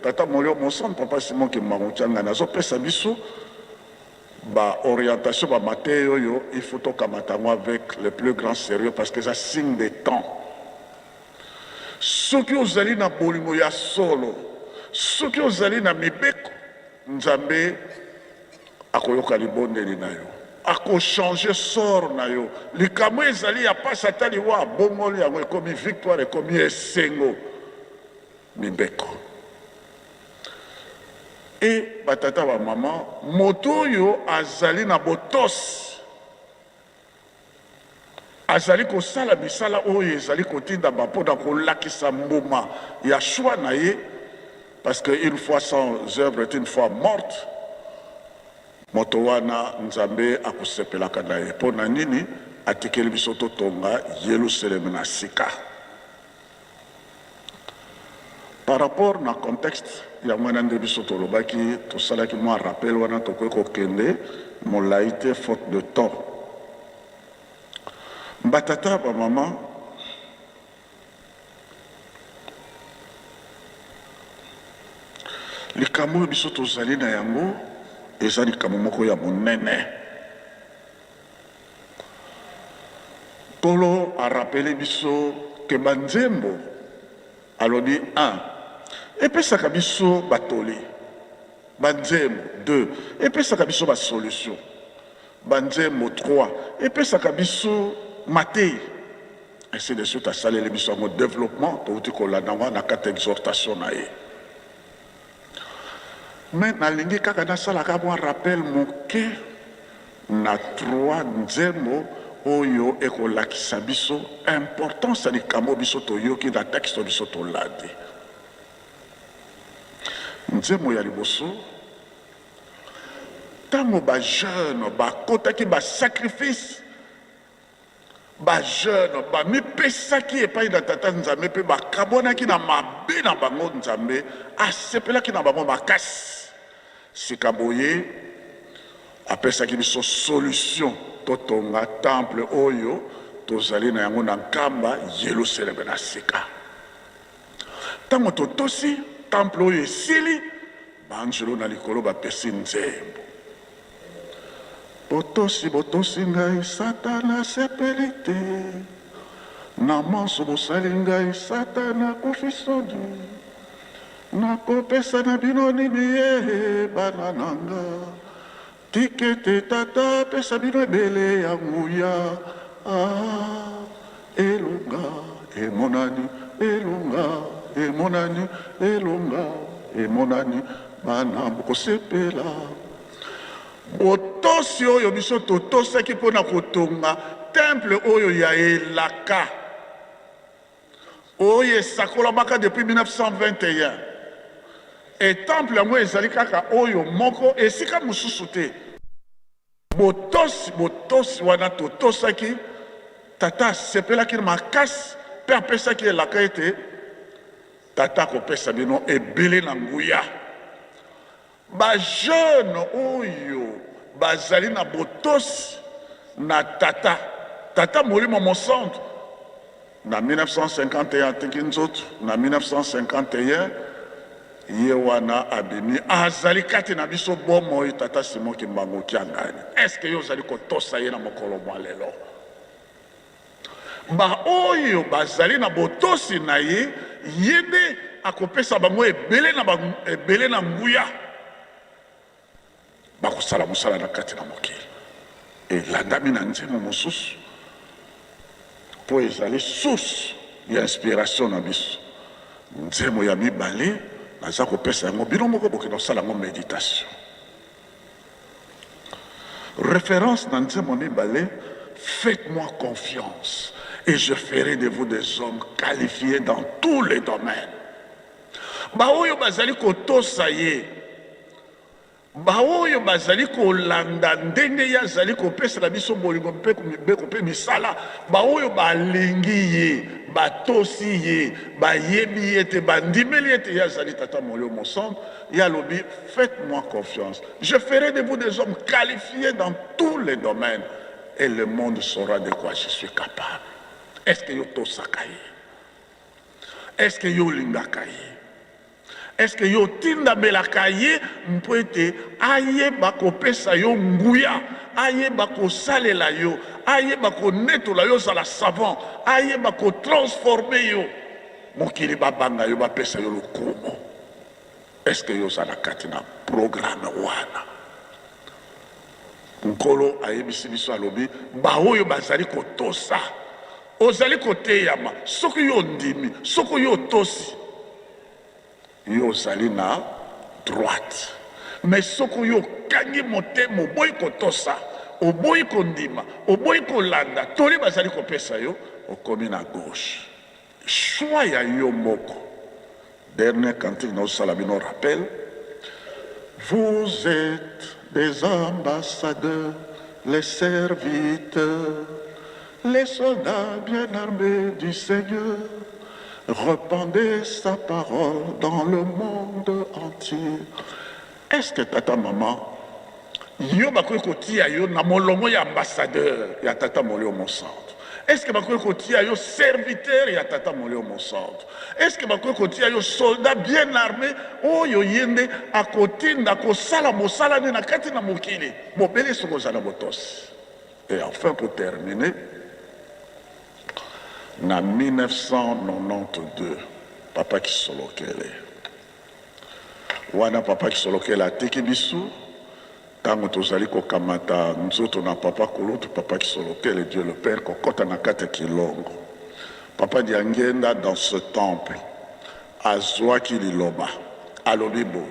tata molio mosante papa Simon Kimbangu Tshangana azopesa biso ba orientation ba mateya oyo il faut tokamata yango avec le plus grand sérieux parce que c'est un signe de temps soki ozali na bolingo ya solo soki ozali na mibeko Nzambe akoyoka libondeli na yo akochange sort na yo likambo ezali ya pasi ata liwa abongoli yango ekomi victoire ekomi esengo mibeko e batata bamama moto oyo azali na botosi azali kosala misala oyo ezali kotinda mpona kolakisa mbuma ya shwa na ye parce que une fois sans œuvre est une fois morte moto wana Nzambe akusepelaka na ye mpo na nini atikeli biso totonga Yerusalem na sika. Par rapport na contexte ya mwana nde biso tolobaki tosalaki mwa rappel wana tokoki kokende molai te faute de temps batata bamama likambo oyo biso tozali na yango eza likambo moko ya monene tolo arapele biso ke banzembo alobi 1 epesaka biso batoli banzembo 2 epesaka biso basolution banzembo 3 epesaka biso matei ainsi de suite asaleli biso yango développement touti kolanda ngo na kati exhortation na ye mais nalingi kaka nasalaka mwa rappel moke na 3 nzembo oyo ekolakisa biso importance ya likambo biso toyoki na texte biso tolandi nzembo ya liboso ntango bajeune bakotaki basacrifice bajeune bamipesaki epai na tata Nzambe mpe bakabwanaki na mabe na bango Nzambe asepelaki na bango makasi sika boye apesaki biso solution totonga temple oyo tozali na yango na nkamba Yerusalem na sika ntango totosi temple oyo esili banjelo na likolo bapesi nzembo. Botosi botosi ngai satana sepeli te, na manso bosali ngai satana kufi soni, nakopesa na bino nini ye bana nanga, tikete tata pesa bino ebele ya nguya. Elonga emonani, elonga emonani, elonga emonani, bana bokosepela. Botosi oyo biso totosaki mpona kotonga temple oyo ya Elaka oyo esakolabaka depuis 1921, e temple yango ezali kaka oyo moko, esika mosusu te. Botosi wana totosaki, tata asepelaki makasi mpe apesaki Elaka ete tata akopesa bino ebele na nguya. Bajeune oyo bazali na botosi na tata Molimo Mosantu na 1951 atiki nzoto, na 1951 ye wana abimi azali kati na biso bomoi tata Simon Kimbangu Kiangani. Eske yo ozali kotosa ye na mokolo mwa lelo? Ba oyo bazali na botosi na ye, ye nde akopesa bango ebele na nguya, bakosala mosala na kati na mokili elandami na nzembo mosusu mpo ezali source ya inspiration na biso. Nzembo ya mibale naza kopesa yango bino moko bokende kosala yango méditation. Référence na nzembo mibale: faites-moi confiance et je ferai de vous des hommes qualifiés dans tous les domaines. Baoyo bazali kotosa ye, baoyo bazali kolanda ndenge ye azali kopesela biso bolingo mpe misala, baoyo balingi ye, batosi ye, bayebi ye te, bandimeli ye te ye azali tata Molimo Mosantu, ye alobi faites-moi confiance, je ferai de vous des hommes qualifiés dans tous les domaines et le monde saura de quoi je suis capable. Est-ce que yo tosaka ye? Est-ce que yo lingaka ye? Est-ce que yo tindabelaka ye mpo ete ayeba kopesa yo nguya, ayeba kosalela yo, ayeba konetola yo ozala savant, ayeba kotransforme yo, mokili babanga yo bapesa yo lokumu? Est-ce que yo ozala kati na programme wana? Nkolo ayebisi biso alobi baoyo bazali kotosa, ozali koteyama, soki yo ndimi, soki yo tosi, yo ozali na droite. Mais soki yo kangi motema oboyi kotosa, oboyi kondima, oboyi kolanda toli bazali kopesa yo, okomi na gauche. Choix ya yo moko. Dernier cantique naosala bino rappel: vous êtes des ambassadeurs, les serviteurs, les soldats bien armés du Seigneur. Répandez sa parole dans le monde entier. Est-ce que tata maman yo bakoki kotia yo na molongo ya ambassadeur ya tata Molimo Mosantu? Est-ce que bakoki kotia yo serviteur ya tata Molimo Mosantu? Est-ce que bakoki kotia yo soldat bien armé oyo yende akotinda kosala mosala ne na kati na mokili? Bobele soko zala botosi. Et enfin, pour terminer, en 1992, papa Kisolokele, wana papa Kisolokele ateki biso tango tozali kokamata nzoto na papa Kulutu, papa Kisolokele, Dieu le Père, kokota na kati Kilongo. Papa Diangenda dans ce temple azwaki liloba alobi boye: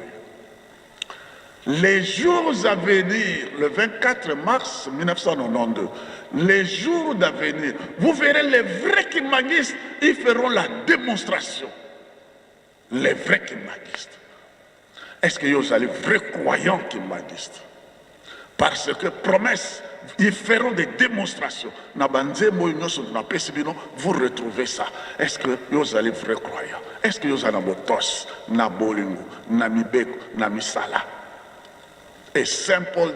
les jours à venir, le 24 mars 1992, les jours d'avenir, vous verrez les vrais kimagistes, ils feront la démonstration. Les vrais kimagistes. Est-ce que vous allez vrais croyants kimagistes? Parce que promesse, ils feront des démonstrations. Vous retrouvez ça. Est-ce que vous allez vrais croyants? Est-ce que vous allez botos, na bolingo, na mibeko, na misala? Et Saint Paul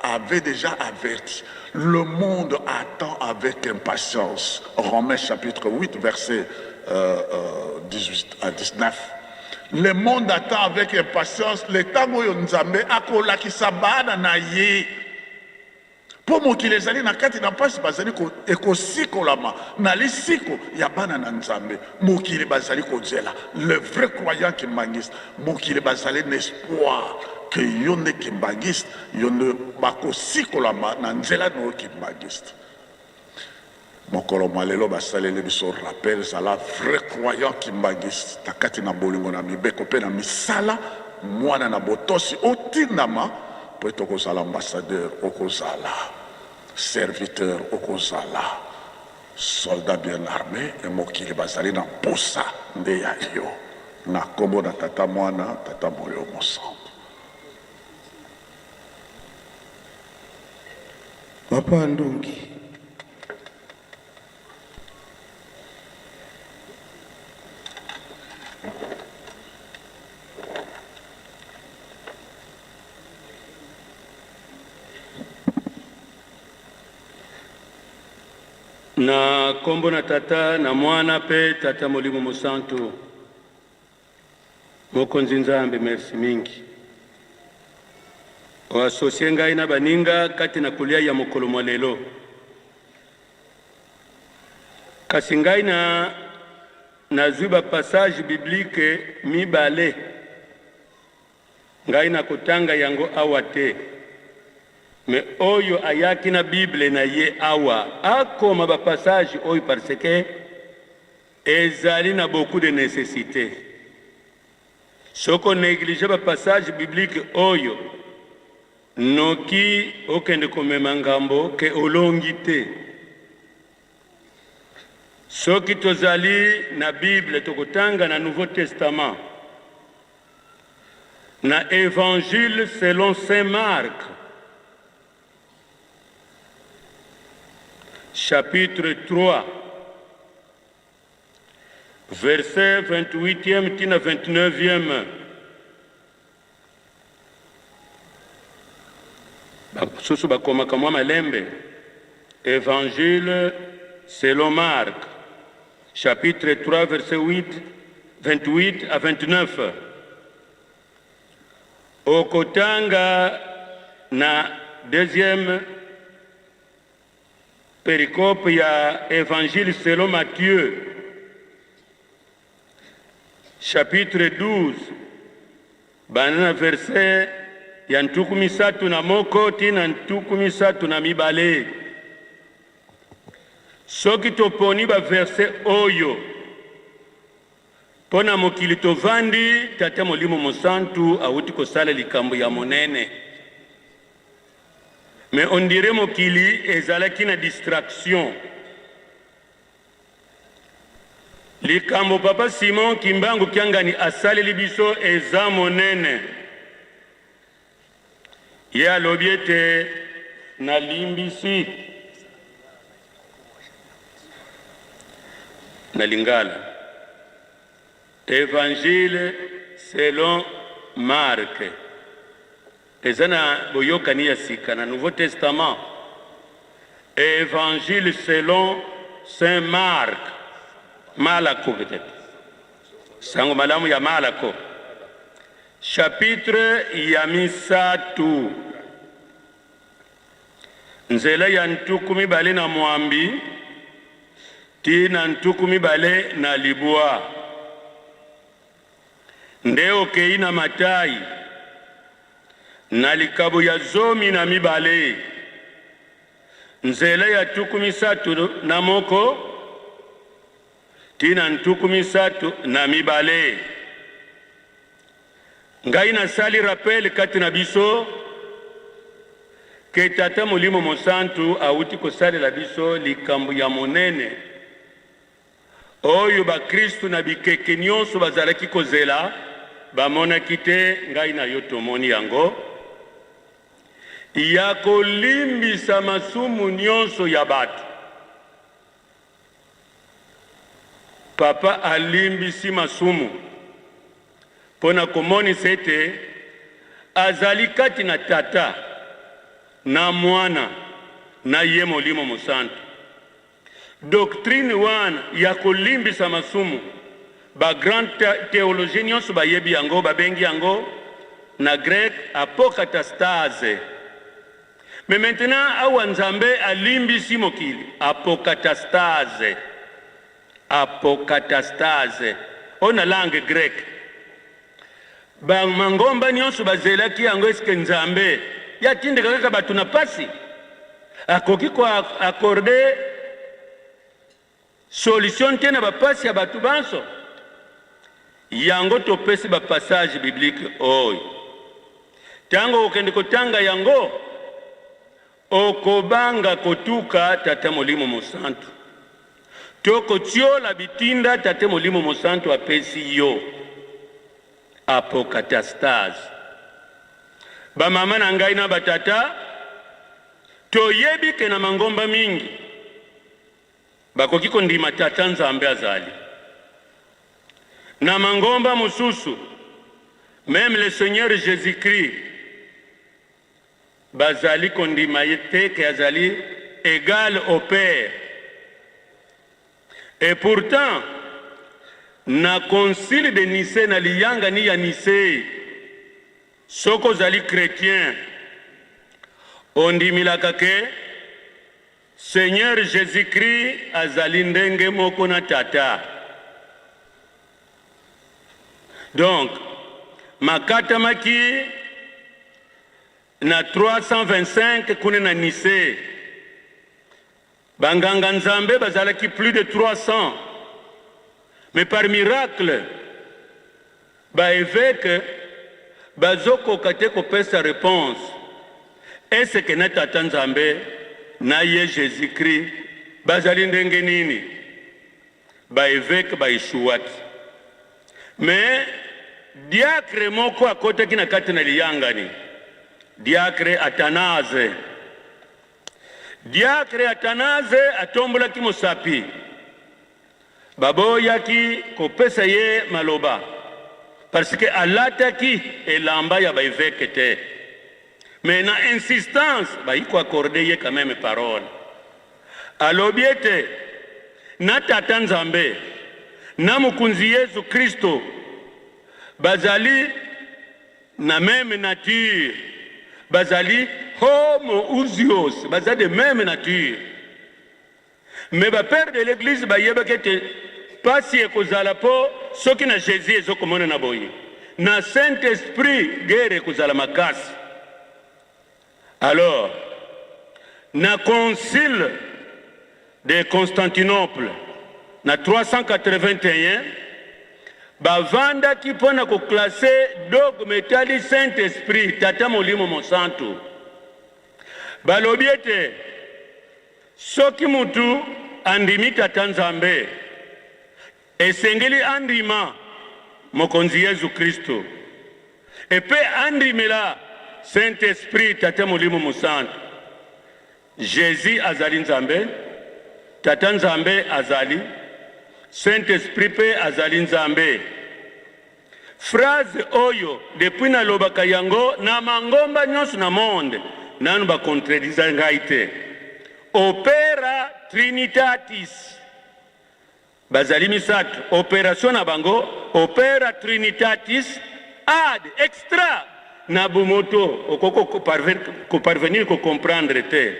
avait déjà averti. Le monde attend avec impatience. Romains chapitre 8, verset 18 à 19. Le monde attend avec impatience le temps oyo Nzambe akolakisa bana na ye. Po mokili ezali na kati na mpasi bazali ekosikolama na lisiko ya bana na Nzambe. Mokili bazali kozela. Le vrai croyant kimbangiste. Mokili bazali n'espoir que yo nde kimbangiste, yo nde bakosikolama na nzela no kimbangiste. Mokolo malelo basaleli biso rappel zala vrai croyant kimbangiste takati na bolingo na mibeko pe na misala mwana na botosi otindama po tokozala ambassadeur okozala serviteur okozala soldat bien armé et mokili bazali na posa nde ya yo na kombo na tata mwana tata moyo mosambo. Papa Ndungi. Na kombo na tata na mwana pe tata Molimo Mosantu. Mokonzi Nzambe merci mingi. Oasosie ngai na baninga kati na kulia ya mokolo mwalelo. Kasi ngai na zuba passage biblique mibale. Ngai na kotanga yango awate. Mais oyo ayaki na Bible na ye awa akoma ba passage oyo parce que ezali na beaucoup de nécessité. Soko néglige ba passage biblique oyo noki okende komema ngambo ke olongi te. Soki tozali na Bible tokotanga na Nouveau Testament na Évangile selon Saint Marc chapitre 3, verset 28e tina 29e. Susu bakoma kamwa malembe. Évangile selon Marc, chapitre 3, verset 28 à 29. Okotanga na deuxième péricope ya Évangile selon Matthieu, chapitre 12, banana verset ya ntukumi satu na moko tina ntukumi satu na mibale. Soki toponi ba verset oyo, pona mokili tovandi tata Molimo Mosantu awuti kosala likambo ya monene. Mais on dirait mokili ezalaki na distraction. Likambo papa Simon Kimbangu Kiangani asaleli biso eza monene. Ye alobi ete na limbisi na lingala. Évangile selon Marc. Ezana boyokani ya sika na Nouveau Testament. Évangile selon Saint Marc. Malako peut-être. Sango malamu ya Malako. Chapitre ya misatu. Nzela ya ntukumi bale na mwambi. Tina ntukumi bale na libwa. Ndeo keina matai. Na likabo ya zomi na mibale. Nzela ya tukumi satu na moko. Tina ntukumi satu na mibale. Ngai na sali rappel kati na biso. Ke tata Molimo Mosantu awuti kosali la biso likambo ya monene. Oyo ba Kristu na bikeke nyonso bazalaki kozela. Bamona kite ngai na yotomoni yango. Ya kolimbisa masumu nyonso ya batu. Papa alimbisi masumu. Pona komoni sete azali kati na tata na mwana na ye Molimo Mosantu. Doctrine wana ya kolimbisa masumu ba grand théologien nyonso bayebi yango babengi yango na grec apokatastase. Mais maintenant awa Nzambe alimbisi mokili apokatastase. Apokatastase ona langue grecque. Ba mangomba nyonso bazelaki yango eske Nzambe yatindeka kaka batu na pasi akoki ko accorde solution te na bapasi ya batu banso. Yango topesi ba passage biblique oyo tango okende kotanga yango okobanga kotuka tata molimo mosantu toko tiola bitinda tata molimo mosantu apesi yo apokatastase. Ba mama na ngai na batata toyebi ke na mangomba mingi bakoki kondima tata Nzambe azali na mangomba mususu même le Seigneur Jésus-Christ bazali kondima yete ke azali égal au Père. Et pourtant na concile de Nicée na liyanga ni ya Nicée soko zali chrétien ondimilaka ke Seigneur Jésus-Christ azali ndenge moko na tata. Donc makata maki na 325 kune na Nicée banganga Nzambe bazalaki plus de 300. Mais par miracle ba évêque bazoko kate kopesa réponse est-ce que na tata Nzambe na ye Jésus-Christ bazali ndenge nini ba évêque ba ishuwati. Mais diacre moko akotaki na kati na liyangani diacre Athanase. Diacre Athanase atombolaki mosapi baboyaki kopesa ye maloba parce que alataki elamba ya ba évêque te. Mais na insistance baiko accorder ye quand même parole alobiete na tata Nzambe na mukunzi Yesu Kristo bazali na même nature, bazali homoousios, bazali de même nature. Mais ba père de l'église ba yeba kete pasi ekozala po soki na Jésus ezokomona na boye na Saint-Esprit guerre ekozala makasi. Alors na concile de Constantinople na 381 bavanda ki pona ko classer dogme tali Saint-Esprit tata molimo mosantu balobiete soki mutu andimi tata Nzambe esengeli andima mokonzi Yesu Kristo epe andimela Saint-Esprit tata molimo mosantu. Jésus azali Nzambe, tata Nzambe azali, Saint-Esprit pe azali Nzambe. Phrase oyo depuis na lobaka yango na mangomba nyonso na monde nanu ba contredisa ngai te. Opera Trinitatis bazali misatu, opération na bango opera Trinitatis ad extra na bumoto okoko parvenir ko comprendre te.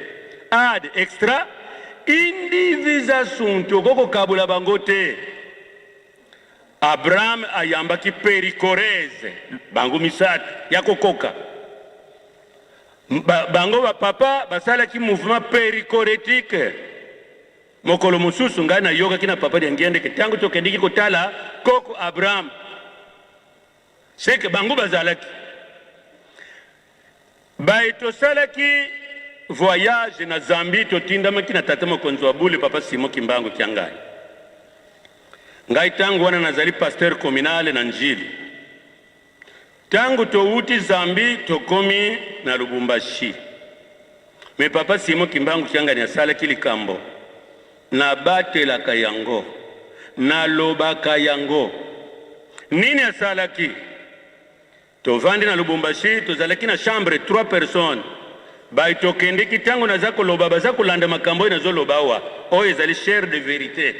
Ad extra indivisa sunto okoko kabula bango te. Abraham ayambaki pericorese bango misatu yako koka. Bango ba papa basalaki mouvement pericorétique. Mokolo mususu ngai na yoga kina papa ndiende kitango tokendiki kotala koko Abraham. Seke bango bazalaki baito salaki voyage na Zambie totinda makina tata mokonzi wa bule papa Simo Kimbangu kiangai. Ngai tangu wana nazali pasteur communal na Njili. Tangu touti Zambie tokomi na Lubumbashi. Me papa Simo Kimbangu kianga ni asala kilikambo. Na batela kayango. Na loba kayango. Nini asala ki? Tovandi na Lubumbashi tozalaki na chambre 3 personnes. Baito kendiki tangu na zako loba bazako landa makambo na zo lobawa. Oyo ezali chair de vérité.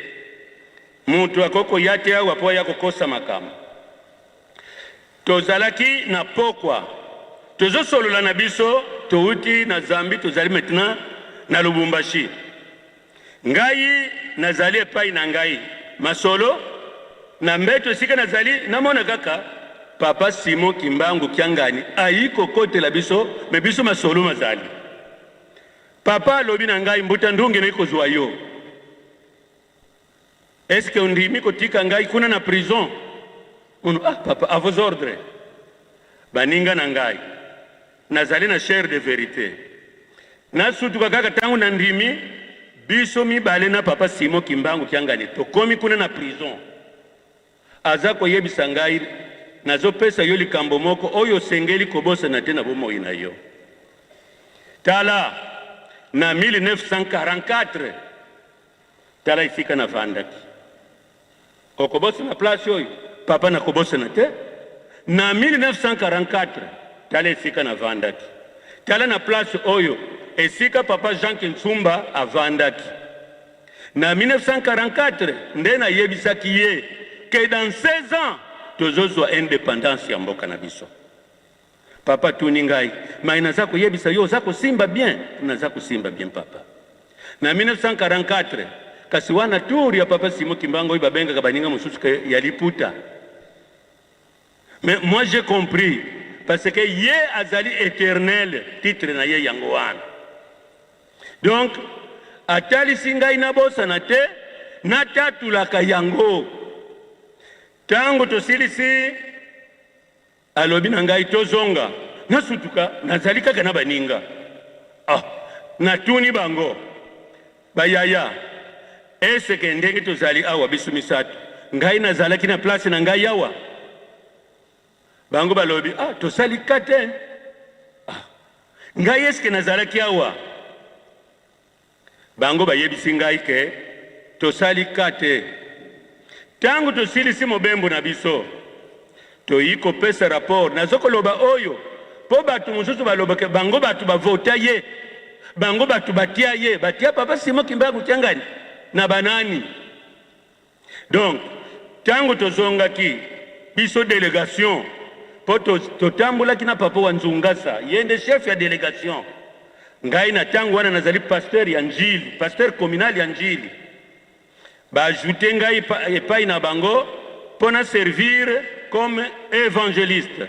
mutu akoko yate awa po ya kokosa makama tozalaki na pokwa tozosolola na biso touti na Zambi tozali maintenant na Lubumbashi ngai nazali epai na ngai masolo na mbeto esika nazali namona kaka papa Simon Kimbangu Kiangani ayi kokotela biso me biso masolo mazali papa alobi na ngai mbuta ndungi na ikozwa yo est-ce que ondimi kotika ngai kuna na prison papa à vos ordres baninga na ngai nazali na chair de vérité nasutuka kaka tangu na ndimi biso mibale na papa Simon Kimbangu Kiangani tokomi kuna na prison aza koyebisa ngai nazopesa yo likambo moko oyo sengeli kobosana te na bomoi na yo tala na 1944 tala ifika na vandaki okobosana place oyo papa na kobosana te na 1944 tala ifika na vandaki tala na place oyo esika papa Jean Kinsumba avandaki na 1944 nde na yebisaki ye que dans 16 ans tozozwa indépendance ya mboka na biso papa tuni ngai mai naza koyebisa yo oza kosimba bien naza kosimba bien papa na 1944 kasi wana tour ya papa Simon Kimbangu oyo babengaka baninga mosusu ya liputa mais moi j'ai compris parce que ye azali éternel titre na ye yango wana donc atalisi ngai nabosana te natatulaka yango tango tosilisi alobi na ngai tozonga nasutuka nazali kaka na baninga natuni bango bayaya eseke ndenge tozali awa biso misato ngai nazalaki na place na ngai awa bango balobi tosali kate ngai eske nazalaki awa bango bayebisi ngai ke tosali kate tangu tosilisi mobembo na biso toyi kopesa rapport nazokoloba oyo po batu mosusu balobaka bango batu bavota ye bango batu batia ye batia papa Simon Kimbangu Kiangani na banani donc tangu tozongaki biso délégation po totambulaki na papa wa Nzungasa yende chef ya délégation ngai na tangu wana nazali pasteur ya Njili pasteur communal ya Njili bajoute ngai epai na bango pona servir comme évangéliste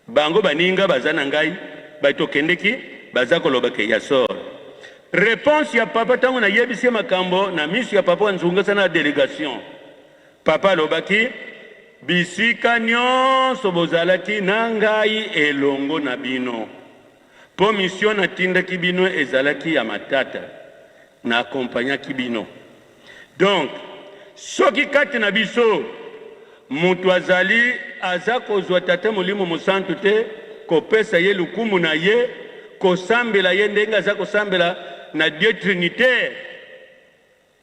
bango baninga baza na ngai batokendeki baza kolobake ya sor réponse ya papa tango na yebisi makambo na misu ya papa wa Nzungasa na délégation papa alobaki bisika nyonso bozalaki na ngai elongo na bino po mission natindaki bino ezalaki ya matata na akompanyaki bino donc soki kati na biso mutu azali aza kozwa tata molimo mosantu te kopesa ye lukumu na ye kosambela ye ndenge aza kosambela na Dieu trinitaire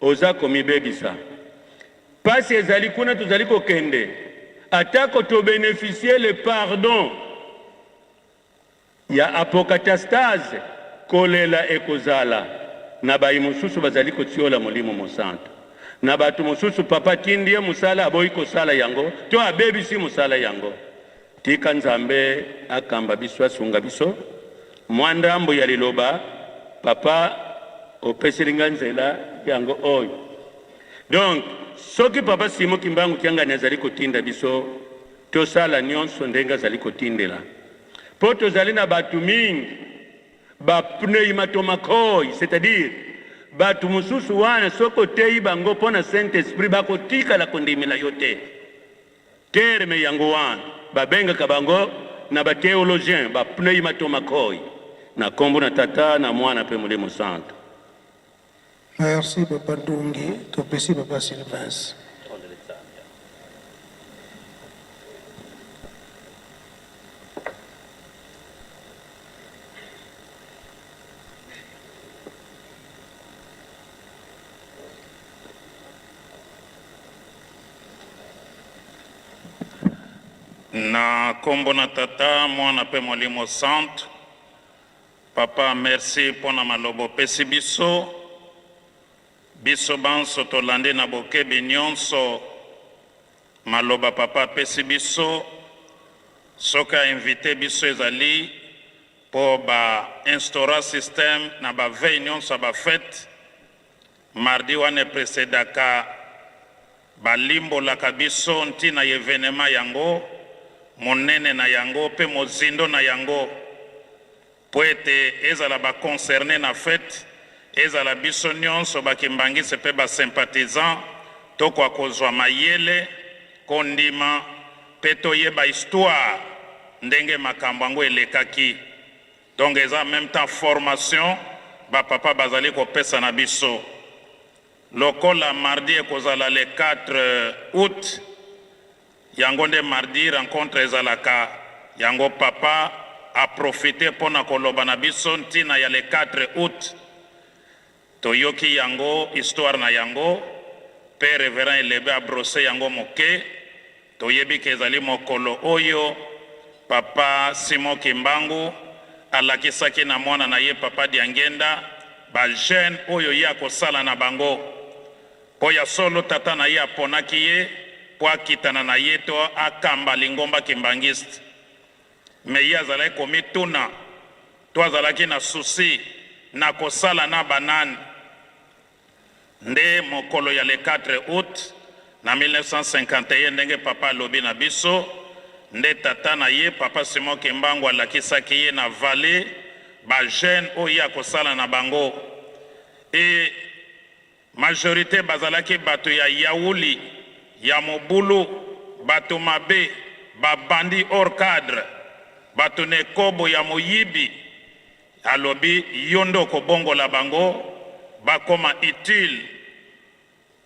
oza komibebisa pasi ezali kuna tozali kokende atako to bénéficier le pardon ya apokatastase kolela ekozala na bayi mosusu bazali kotiola molimo mosantu na batu mosusu papa tindi ye musala aboyi kosala yango to abebisi musala yango tika Nzambe akamba biso asunga biso mwandambo ya liloba papa opesilinga nzela yango oyo donc soki papa Simon Kimbangu Kiangani azali kotinda biso tosala nyonso ndenge azali kotindela po tozali na batu mingi bapneumatomacoi c'est-à-dire batu mosusu wana soko teyi bango pona Saint-Esprit bakotikala kondimela yo te terme yango wana babengaka bango na batheologien bapneumatomacoi na kombo na tata na mwana pe molimo santo. Merci papa Ndungi, topesi papa Sylvain. Na kombo na tata mwana pe molimo santo. Papa merci pona malobo pesi biso biso banso tolande na bokebi nyonso maloba papa apesi biso soki ainvite biso ezali mpo bainstaura système na baveille nyonso ya bafete mardi wana epresedaka balimbolaka biso ntina ya evenema yango monene na yango mpe mozindo na yango mpo ete ezala baconcerne na fete ezala biso nyonso bakimbangisi mpe basympathisant tokwa kozwa mayele kondima mpe toyeba histoire ndenge makambo yango elekaki. Donc eza en même temps formation bapapa bazali kopesa na biso lokola mardi ekozala le 4 août yango nde mardi rencontre ezalaka yango papa aprofite mpona koloba na biso ntina ya le 4 août toyoki yango histoire na yango mpe révérend elebe abrose yango moke toyebi ke ezali mokolo oyo papa Simon Kimbangu alakisaki na mwana na ye papa Diangenda bajeune oyo ye akosala na bango mpo ya solo tata na ye aponaki ye mpo akitana na ye to akamba lingomba kimbangiste me ye azalaki komituna to azalaki na susi na kosala na banani nde mokolo ya le 4 août na 1951 ndenge papa alobi na biso nde tata na ye papa Simon Kimbangu alakisaki ye na vallée bajeune oyo akosala na bango e majorité bazalaki bato ya yauli ya mobulu bato mabe babandi hors cadre bato nekobo ya moyibi alobi yondo kobongola bango bakoma utile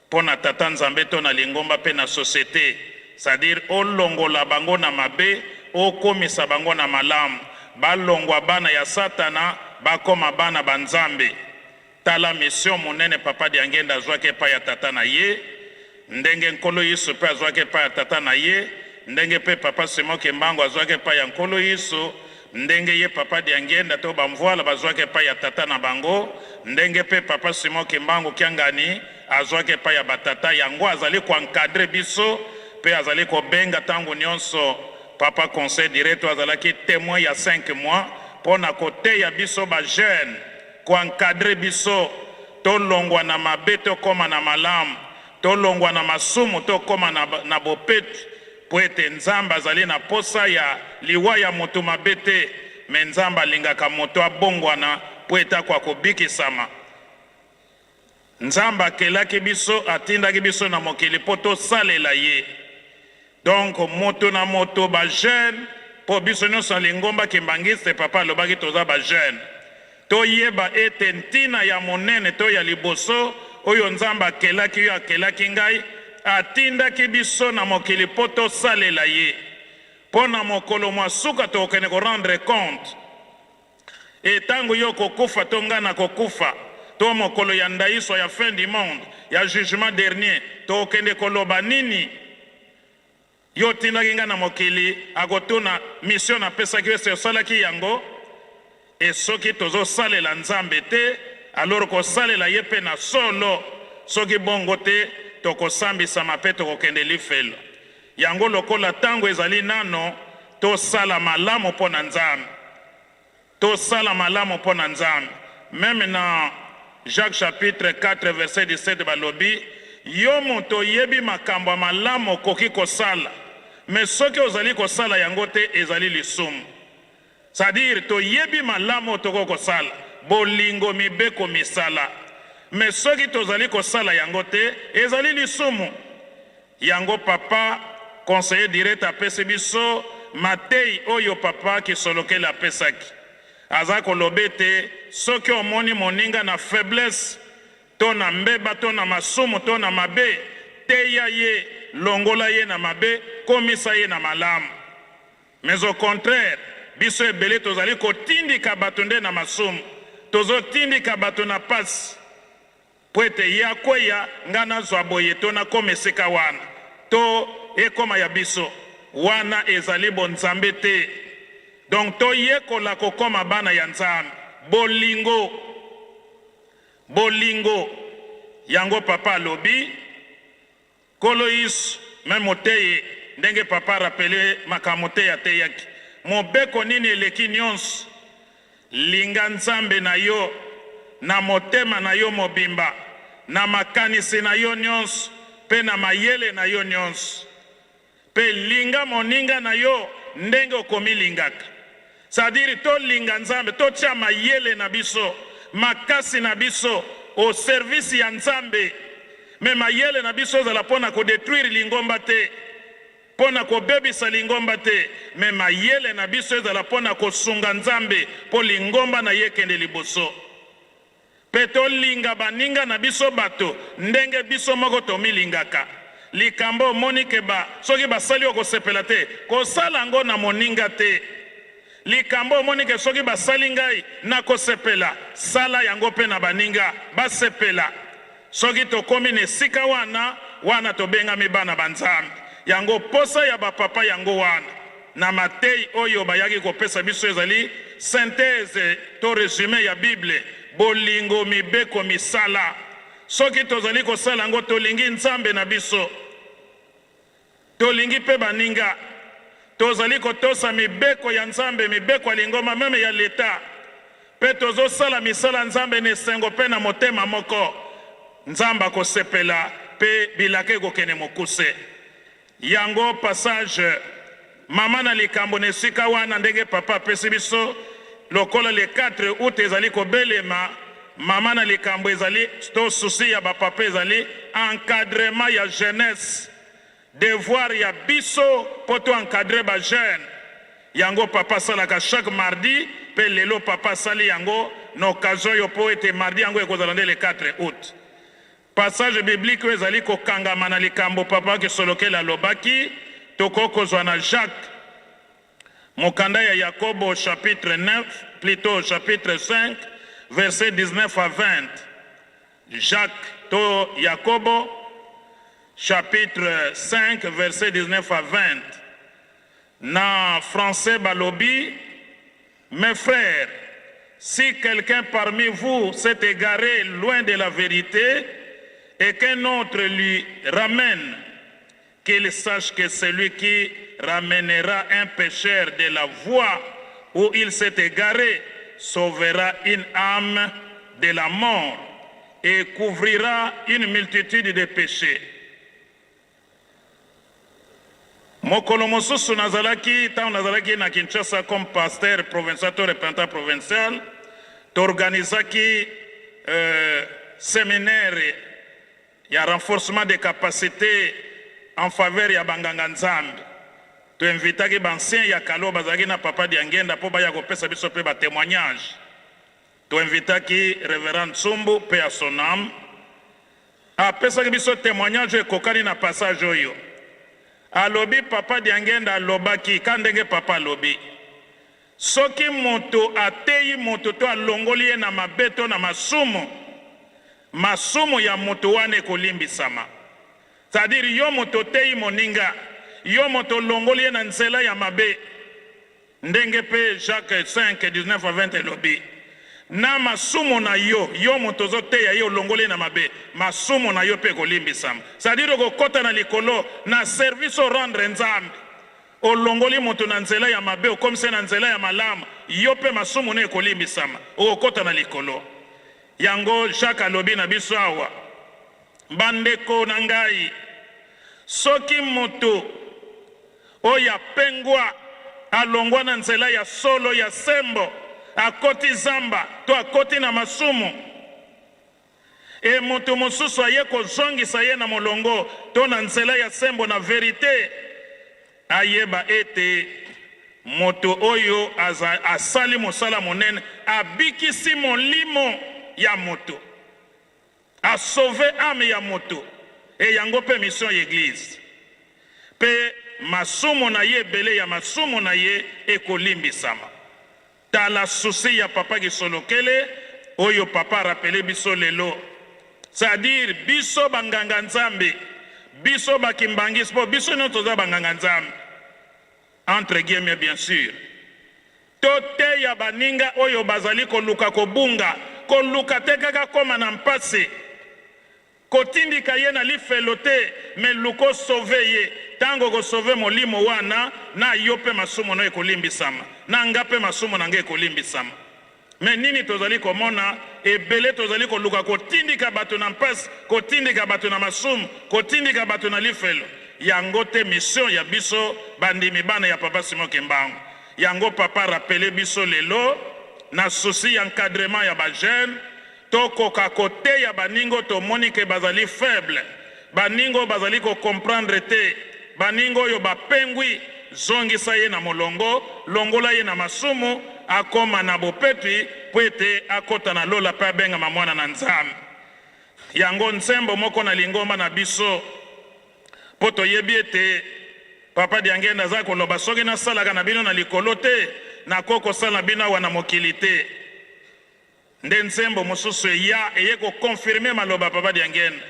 pona tata nzambe to na lingomba pe na société c'est-à-dire olongola bango na mabe okomisa bango na malamu balongwa bana ya satana bakoma bana banzambe tala mission monene papa Diangenda azwaki epai ya tata na ye ndenge nkolo Yesu mpe azwaki epai ya tata na ye ndenge mpe papa Simon Kimbangu azwaki epai ya nkolo Yesu ndenge ye papa Diangenda to bamvoala bazwaki epai ya tata na bango ndenge mpe papa Simon Kimbangu Kiangani azwaki epai ya batata yango azali koencadre biso mpe azali kobenga ntango nyonso papa conseil direct azalaki témoin ya 5 mois mpona koteya biso bajeune koencadre biso tolongwa na mabe tokoma na malamu tolongwa na masumu tokoma na bopetu mpo ete nzambe azali na posa ya liwa ya moto mabe te me nzambe alingaka moto abongwana mpo ete akwa kobikisama nzambe akelaki biso atindaki biso na mokili mpo tosalela ye donc moto na moto bajeune mpo biso nyonso lingomba kimbangiste papa alobaki toza bajeune toyeba ete ntina ya monene to ya liboso oyo nzambe akelaki yo akelaki ngai atindaki biso na mokili mpo tosalela ye mpo na mokolo mwa suka tokende korendre compte etango yo kokufa to nga na kokufa to mokolo ya ndaiso ya fin du monde ya jugement dernier tokende koloba nini yo tindaki nga na mokili akotuna mission apesaki yo ese osalaki yango e soki tozosalela nzambe te alors kosalela ye mpe na solo soki bongo te tokosambisama mpe tokokende lifelo yango lokola ntango ezali nano tosala malamu mpo na nzambe tosala malamu mpo na nzambe meme na Jacques chapitre 4 verset 17 balobi yo moto oyebi makambo ya malamu okoki kosala me soki ozali kosala yango te ezali lisumu c'est-à-dire toyebi malamu toko kosala bolingo mibeko misala me soki tozali kosala yango te ezali lisumu yango papa conseiller direct apesi biso matei oyo papa kisolokeli apesaki aza koloba ete soki omoni moninga na faiblesse to na mbeba to na masumu to na mabe teya ye longola ye na mabe komisa ye na malamu mais au contraire biso ebele tozali kotindika bato nde na masumu tozotindika bato na pasi po ete ye akweya nga nazwa boye to nakoma esika wana to ekoma ya biso wana ezali bonzambe te donc toyekola kokoma bana ya nzambe bolingo yango papa alobi kolois même oteye ndenge papa rappelé makambo te ya teyaki mobeko nini eleki nyonso linga nzambe na yo na motema na yo mobimba na makanisi na yo nyonso pe na mayele na yo nyonso pe linga moninga na yo ndenge okomi lingaka c'est-à-dire tolinga nzambe totia mayele na biso makasi na biso au service ya nzambe me mayele na biso ezala mpona kodétruire lingomba te mpona kobebisa lingomba te me mayele na biso ezala mpona kosunga nzambe mpo lingomba na ye ekende liboso mpe tolinga baninga na biso bato ndenge biso moko tomilingaka likambo omoni ke soki basali okosepela te kosala yango na moninga te likambo omoni ke soki basali ngai nakosepela sala yango mpe na baninga basepela soki tokomi na esika wana tobengami bana banzambe yango posa ya bapapa yango wana na matei oyo bayaki kopesa biso ezali synthèse to résumé ya bible bolingo mibeko misala soki tozali kosala yango tolingi nzambe na biso tolingi mpe baninga tozali kotosa mibeko ya nzambe mibeko ya lingoma meme ya leta mpe tozosala misala nzambe na esengo mpe na motema moko nzambe akosepela mpe bilaka ekokende mokuse yango passage mama na likambo na esika wana ndenge papa apesi biso lokola le 4 août ezali kobelema mama na likambo ezali to susi ya bapapa ezali encadrement ya jeunesse devoir ya biso mpo to encadre bajeune yango papa asalaka chaque mardi mpe lelo papa asali yango na occasion oyo mpo ete mardi yango ekozala nde le 4 août passage biblique oyo ezali kokangama na likambo papa akisolokela alobaki tokokozwa na Jacques mokanda ya Yakobo chapitre 9 plutôt chapitre 5 verset 19 à 20 Jacques to Yakobo chapitre 5 verset 19 à 20 na français balobi mes frères si quelqu'un parmi vous s'est égaré loin de la vérité et qu'un autre lui ramène, qu'il sache que celui qui ramènera un pécheur de la voie où il s'est égaré sauvera une âme de la mort et couvrira une multitude de péchés. Mokolo mosusu nazalaki tant nazalaki na Kinshasa comme pasteur provincial to représentant provincial t'organisaki séminaire ya renforcement des capacités en faveur ya banganga nzambe to invitaki bancien ya kalo bazalaki na papa Diangenda mpo baya kopesa biso mpe ba témoignage to invitaki révérend Tsumbu mpe ya son âme apesaki biso témoignage ekokani na passage oyo alobi papa Diangenda alobaki ka ndenge papa alobi soki moto ateyi moto to alongoli ye na mabeto na masumu ya moto wana ekolimbisama c'est-à-dire yo moto oteyi moninga yo moto olongoli ye na nzela ya mabe ndenge mpe Jacques 5 19 à 20 elobi na masumu na yo moto ozoteya ye olongoli ye na mabe masumu na yo mpe ekolimbisama c'est-à-dire okokota na likolo na service orendre nzambe olongoli moto na nzela ya mabe okomisa na nzela ya malamu yo mpe masumu na ekolimbisama okokota na likolo yango Jacques alobi na biso awa bandeko na ngai soki moto oyo apengwa alongwa na nzela ya solo ya sembo akoti zamba to akoti na masumu e moto mosusu aye kozongisa ye na molongo to na nzela ya sembo na verite ayeba ete moto oyo asali mosala monene abikisi molimo ya moto a sauvé âme ya moto e yango mpe mission ya église mpe masumu na ye ebele ya masumu na ye ekolimbisama tala susi ya papa kisolokele oyo papa arapele biso lelo c'est-à-dire biso banganga nzambe biso bakimbangisi mpo biso nyonso toza banganga nzambe entre guillemets bien sûr toteya baninga oyo bazali koluka kobunga koluka te kaka koma na mpasi kotindika ye na lifelo te me luko sauve ye tango ko sauve molimo wana na yo pe masumu no ekolimbisama na nga pe masumu na nge ekolimbisama. Me nini tozali komona ebele tozali koluka kotindika bato na mpasi, kotindika bato na masumu, kotindika bato na lifelo. Yango te mission ya biso bandimi bana ya Papa Simon Kimbangu. Yango papa rappele biso lelo na souci encadrement ya ba jeune tokoka kote ya baningo tomoni ke bazali faible, baningo bazali ko comprendre te, baningo yo bapengwi zongisa ye na molongo, longola ye na masumu, akoma na bopetwi pwete akota na lola pe benga mamwana na nzambe. Yango nsembo moko na lingomba na biso poto yebi ete Papa Diangenda za koloba soki na salaka na bino na likolo te na koko sala bino wana mokili te. Nde nsembo mosusu ya eye ko confirmer maloba Papa Diangenda.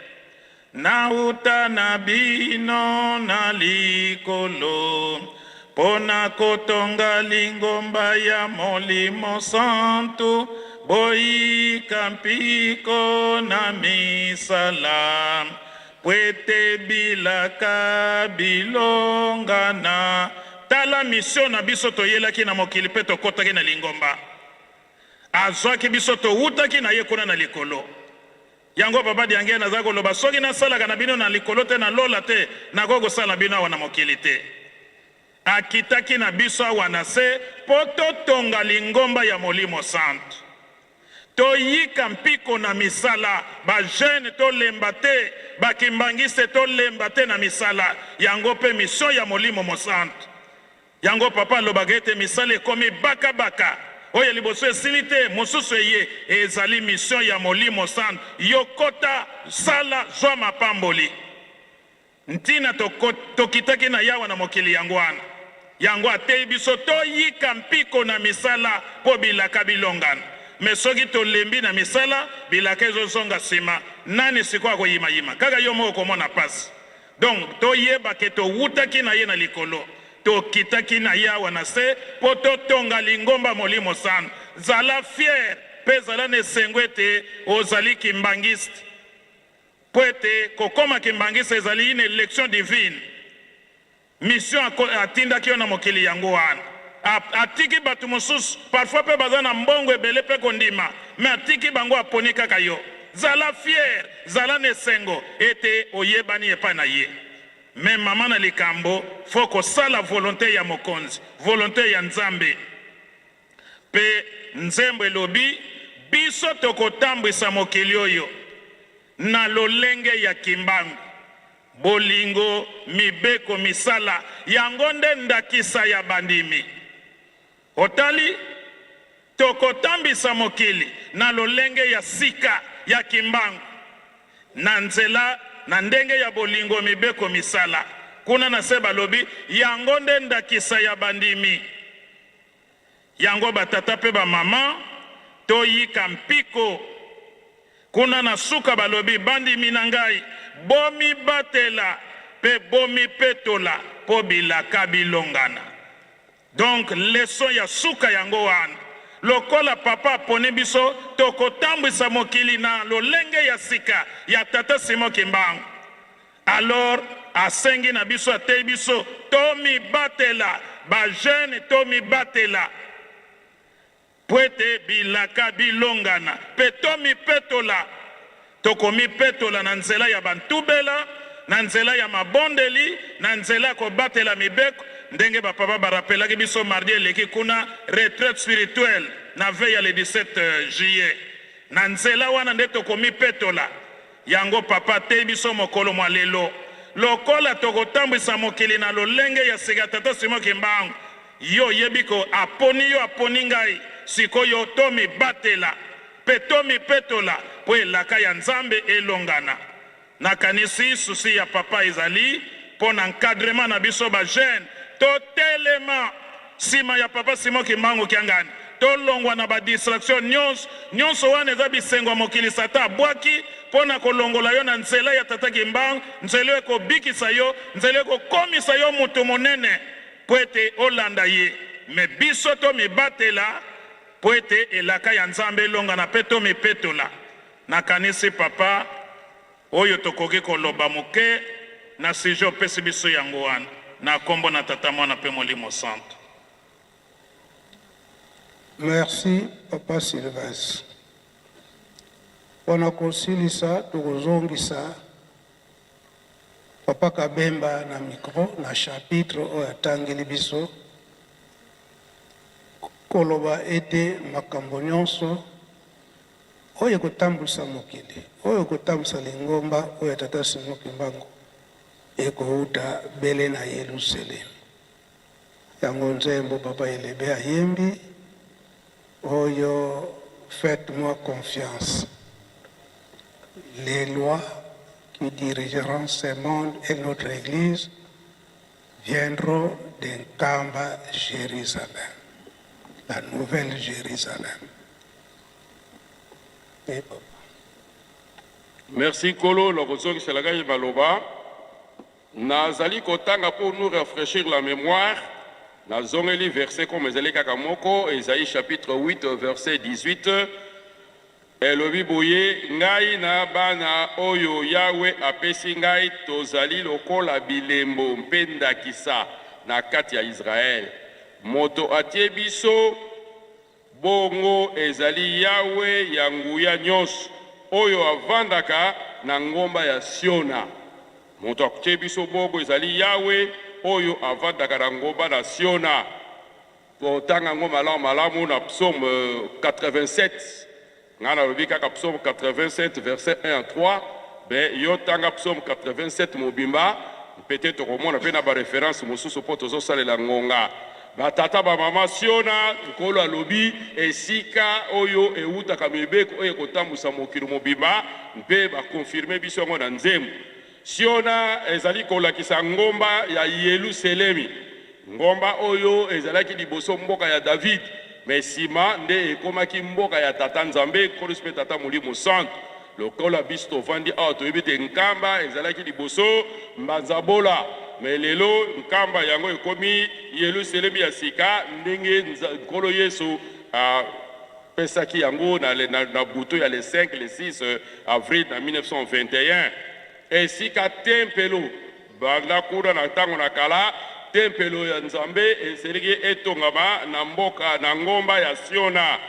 Na uta na bino na likolo pona kotonga lingomba ya Molimo Santu boyika mpiko na misala pwete bilaka bilongana. Tala mission na biso toyelaki na mokili pe tokotaki na lingomba, azwaki biso towutaki na ye kuna na likolo. Yango Papa Diangenda za koloba soki nasalaka na bino na likolo te na lola te nakoki kosala bino awa na mokili te. Akitaki na biso awa na se po totonga lingomba ya Molimo Santu, toyika mpiko na misala, ba jeune tolemba te, bakimbangise tolemba te na misala. Yango pe mission ya Molimo Santu. Yango papa alobaka ete misala ekomi baka baka oyo liboso esili te mosusu eye ezali mission ya Molimo Santu. Yokota sala zwa mapamboli ntina tokitaki na yawa na mokili yango wana. Yango atei biso toyika mpiko na misala po bilaka bilongana. Me soki tolembi na misala bilaka ezozonga nsima, nani sikoyo akoyimayima? Kaka yo moko komona pasi. Donc toyeba ke towutaki na ye na likolo, tokitaki na ye awa na se po totonga lingomba Molimo Santu. Zala fier pe zala na esengo ete ozali kimbangiste po ete kokoma kimbangiste ezali une élection divine. Mission atindaki yo na mokili yango wana. Atiki batu mosusu parfois pe baza na mbongo ebele pe kondima, me atiki bango aponi kaka yo. Zala fier, zala nesengo ete oyebani epa na ye. Me mama na likambo foko sala volonté ya mokonzi, volonté ya Nzambe. Pe nzembo elobi biso tokotambwisa mokili oyo na lolenge ya kimbangu, bolingo, mibeko, misala. Yango nde ndakisa ya bandimi. Otali tokotambisa mokili na lolenge ya sika ya kimbangu, na nzela na ndenge ya bolingo, mibeko, misala. Kuna na se balobi yango nde ndakisa ya bandimi. Yango batata pe ba mama toyika mpiko. Kuna na suka balobi bandimi na ngai bomi batela pe bomi petola po bilaka bilongana. Donc leson ya suka yango wana lokola papa pone biso tokotambwisa mokili na lolenge ya sika ya Tata Simon Kimbangu. Alors asengi na biso atei biso tomi batela ba jeune, tomi batela pwete bilaka bilongana pe tomi petola. Tokomi petola na nzela ya bantubela, na nzela ya mabondeli, na nzela ko batela mibeko. Ndenge bapapa barapelaki biso mardi eleki kuna retraite spirituelle na veille le 17 juillet. Na nzela wana nde tokomi petola. Yango papa te biso mokolo mwa lelo lokola tokotambwisa mokili na lolenge ya sika Tata Simon Kimbangu. Yo yebiko aponi yo aponi ngai sikoyo tomi batela pe tomi petola po elaka ya Nzambe elongana. Na kanisi susi ya papa ezali po na encadrement na biso ba jeune totelema sima ya Papa Simon Kimbangu kiangani. Tolongwa na ba distraction nyonso wana eza bisengo mokili sata bwaki pona kolongola yo na nzela ya Tata Kimbangu, nzela ko bikisa yo, nzela ko komisa yo mutu monene poete olanda ye. Me biso to mibatela poete elaka ya Nzambe longa na peto mipetola. Na kanisi papa oyo tokoki koloba moke na sujet opesi biso yango wana na kombo na tata mwana mpe molimo santo. Merci, Papa Sylvestre. Wana kosilisa tokozongisa Papa Kabemba na micro na chapitre oyo atangeli biso koloba ete makambo nyonso oyo kotambulisa mokili oyo kotambulisa lingomba oyo tata Simoki Mbangu ekouta bele na Yerusalem. Yango nzembo Papa Elebe ayembi oyo faites-moi confiance. Les lois qui dirigeront ce monde et notre Église viendront d'Enkamba, Jérusalem, la nouvelle Jérusalem. Et papa. Merci Kolo, l'opposition qui s'est lagage Baloba. Nazali Kotanga pour nous rafraîchir la mémoire. Nazongeli verset comme Ezali Kakamoko, Esaïe chapitre 8, verset 18. Elobi boye ngai na bana oyo Yahweh apesi ngai tozali lokola bilembo mpenda kisa na kati ya Israël. Moto atie biso bongo ezali Yahweh ya nguya nyonso oyo avandaka na ngomba ya Siona. Moto atie biso bongo ezali Yahweh oyo avandaka na ngomba na Siona. Potanga ngoma malamu na psaume 87. Ngana lobika ka psaume 87 verset 1 à 3, ben yotanga psaume 87 mobimba, peut-être au moins on a na ba référence mosusu po tozo salela ngonga. Ba tata ba mama Siona nkolo alobi esika oyo euta ka mibeko oyo kotambusa mokili mobimba mpe ba confirmer biso ngo na nzembo. Siona ezali kolakisa ngomba ya Yerusalemi. Ngomba oyo ezalaki liboso mboka ya David. Mais sima nde ekomaki mboka ya tata Nzambe kolo spe tata molimo santo lokola bisto vandi awa toyebi te nkamba ezalaki liboso mbanzabola mais lelo nkamba yango ekomi Yerusalemi ya sika ndenge nkolo Yesu pesaki yango na buto ya le 5 le 6 avril na 1921 esika tempelo banda kuna na ntango na kala tempelo ya Nzambe eseliki etongama na mboka na ngomba ya Siona.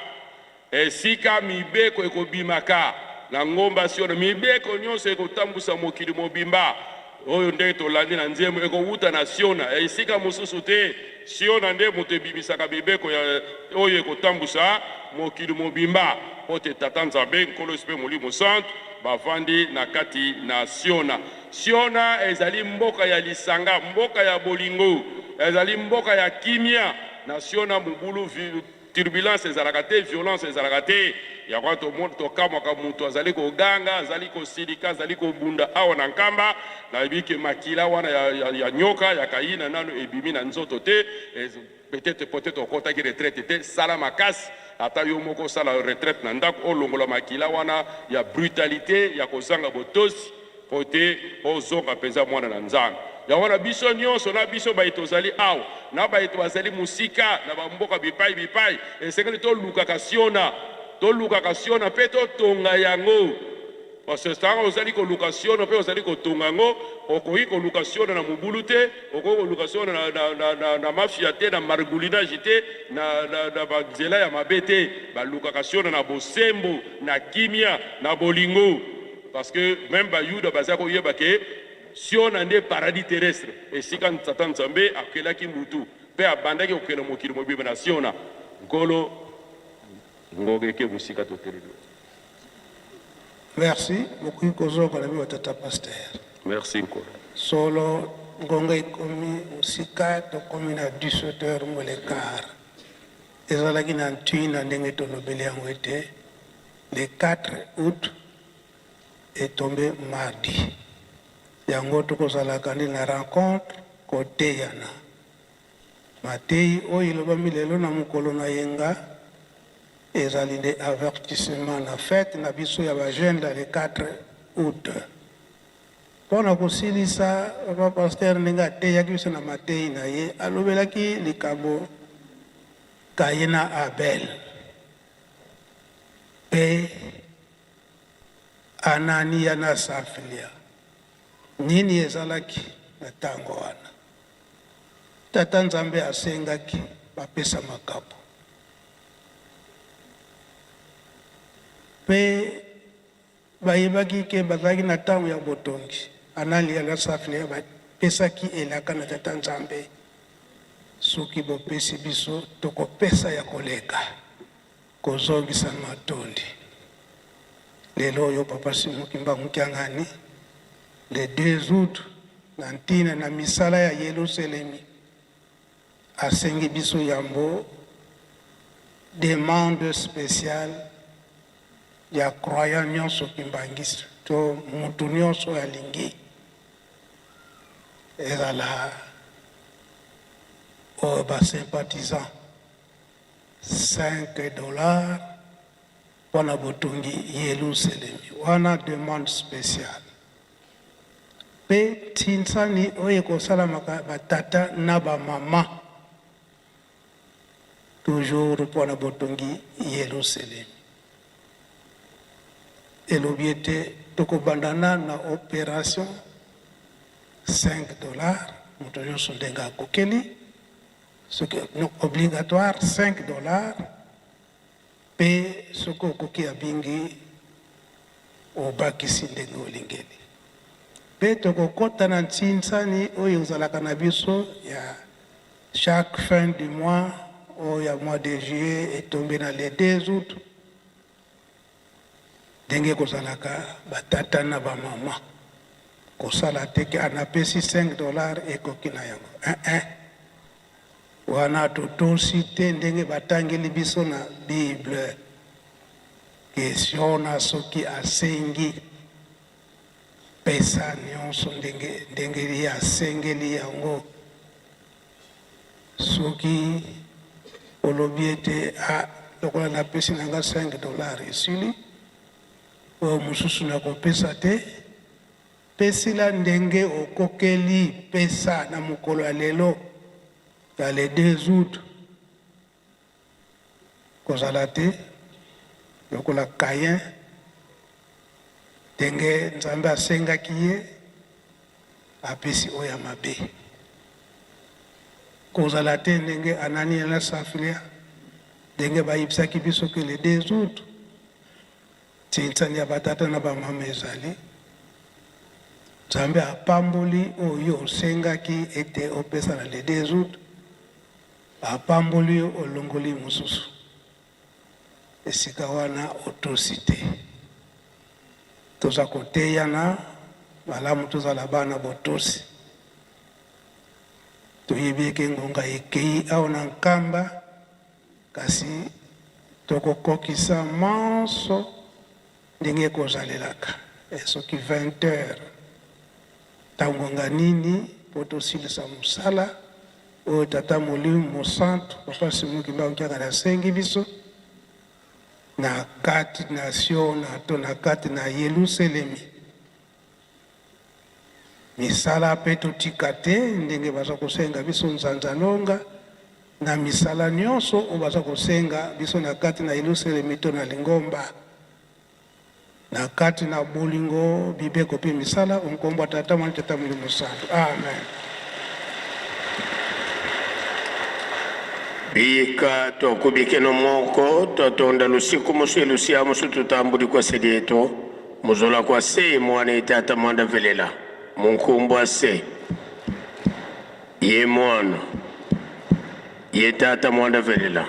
Esika mibeko ekobimaka na ngomba Siona. Mibeko nyonso ekotambusa mokili mobimba. Oyo nde tolandi na nzembo ekowuta na Siona. Esika mosusu te Siona nde moto ebimisaka mibeko ya oyo ekotambusa mokili mobimba. Pote tata Nzambe nkolo spe molimo santo bavandi na kati na Siona. Siona ezali mboka ya lisanga, mboka ya bolingo, ezali mboka ya kimia. Na Siona mubulu turbulence ezalaka te, violence ezalaka te. Ya kwa to monde tokamwaka mutu azali koganga, azali kosilika, azali kobunda awa na nkamba, na bike makila wana ya nyoka, ya kaina nano ebimi na nzoto te, peut-être okotaki retraite te, sala makasi. Ata yo moko sala retraite na ndako olongola makila wana ya brutalité ya kozanga botosi pote ozonga penza mwana na Nzambe. Ya wana biso nyonso na biso baito ozali awa na baito bazali musika na bamboka bipai esengeli tolukaka Siona pe totonga yango. Parce que ça ozali koluka Siona pe ozali kotonga yango okoki koluka Siona na mubulu te okoki koluka Siona na mafia te na margulinage te na banzela ya mabe te balukaka Siona na bosembo na kimia na bolingo. Parce que même bayuda bazali koyeba ke Siona nde paradis terrestre esika Satan Nzambe akelaki mutu pe abandaki kokela mokili mobimba na Siona nkolo ngogeke musika totelelo. Merci beaucoup kozoko na biwa tata pasteur. Merci nkolo. Solo ngonga ikomi musika tokomi na 17h molekar. Ezalaki na ntina ndenge tolobeli yango ete le 4 août est tombé mardi. Yango tokozalaka ndi na rencontre koteyana. Matei oyo ilobami lelo na mokolo na yenga ezali nde avertissement na fête na biso ya bajeune le 4 août. Pona kosilisa papa pasteur ndenge ateyaki biso na matei na ye alobelaki likambo Kain na Abel. Pe Anania na Safilia nini ezalaki na ntango wana tata nzambe asengaki bapesa makapo mpe bayebaki ke bazalaki na ntango ya botongi. Anania na Safilia bapesaki elaka na tata nzambe, soki bopesi biso tokopesa ya koleka kozongisa matondi. Lelo oyo papa Simuki Mbangu Kiangani le 2 août na ntina na misala ya Yerusalemi asengi biso yambo demande spéciale ya croyant nyonso kimbangisi to mutu nyonso alingi ezala oyo basympathisant $5 wana botongi Yerusalemi wana demande spéciale. Pe tinsani oyo ekosalamaka batata na bamama toujours mpona botongi Yerusalemi. Elobi ete tokobandana na opération $5 moto nyonso ndenge akokeli soki obligatoire $5 pe soki okoki abingi obakisi ndenge olingeli. Pe tokokota na ntinsani oyo ezalaka na biso ya chaque fin du mois oyo ya mois de juillet etombe na le 2 août ndenge kozalaka batata na bamama kosala teke anapesi $5 ekoki na yango wana totosi te ndenge batangeli biso na Bible question na soki asengi pesa nyonso ndenge ye asengeli yango. Soki olobi ete lokola napesi nanga $5 esili oyo mosusu nakopesa te, pesila ndenge okokeli pesa na mokolo ya lelo ya le 2 août kozala te lokola Kayin ndenge nzambe asengaki ye apesi oyo ya mabe. Kozala te ndenge Anania na Safilia ndenge bayebisaki biso ke le 2 août tinsani ya batata na bamama ezali nzambe apamboli oyo osengaki ete opesa na le 2 août apamboli olongoli mosusu esika wana otosi te. Toza koteyana malamu tozala bana botosi toyebi eke ngonga ekei awa na nkamba kasi tokokokisa manso ndenge kozalelaka soki 20 heures tangonga nini po tosilisa mosala oyo tata molimo mosantu papa Simuki Mbangu Kiangani asengi biso na kati nation na to na kati na Yerusalemi. Misala pe totika te ndenge baza kosenga biso nzanzalonga na misala nyonso oyo baza kosenga biso na kati na Yerusalemi to na Lingomba na kati na bolingo bibeko pe misala onkombo tata mwana tata molimo mosantu. Amen. Bika tokubike no moko totonda lusiku musu lusia musu tutambuli kwa sedieto muzola kwa se mwana tata mwanda velela munkumbwa se ye mwana ye tata mwanda velela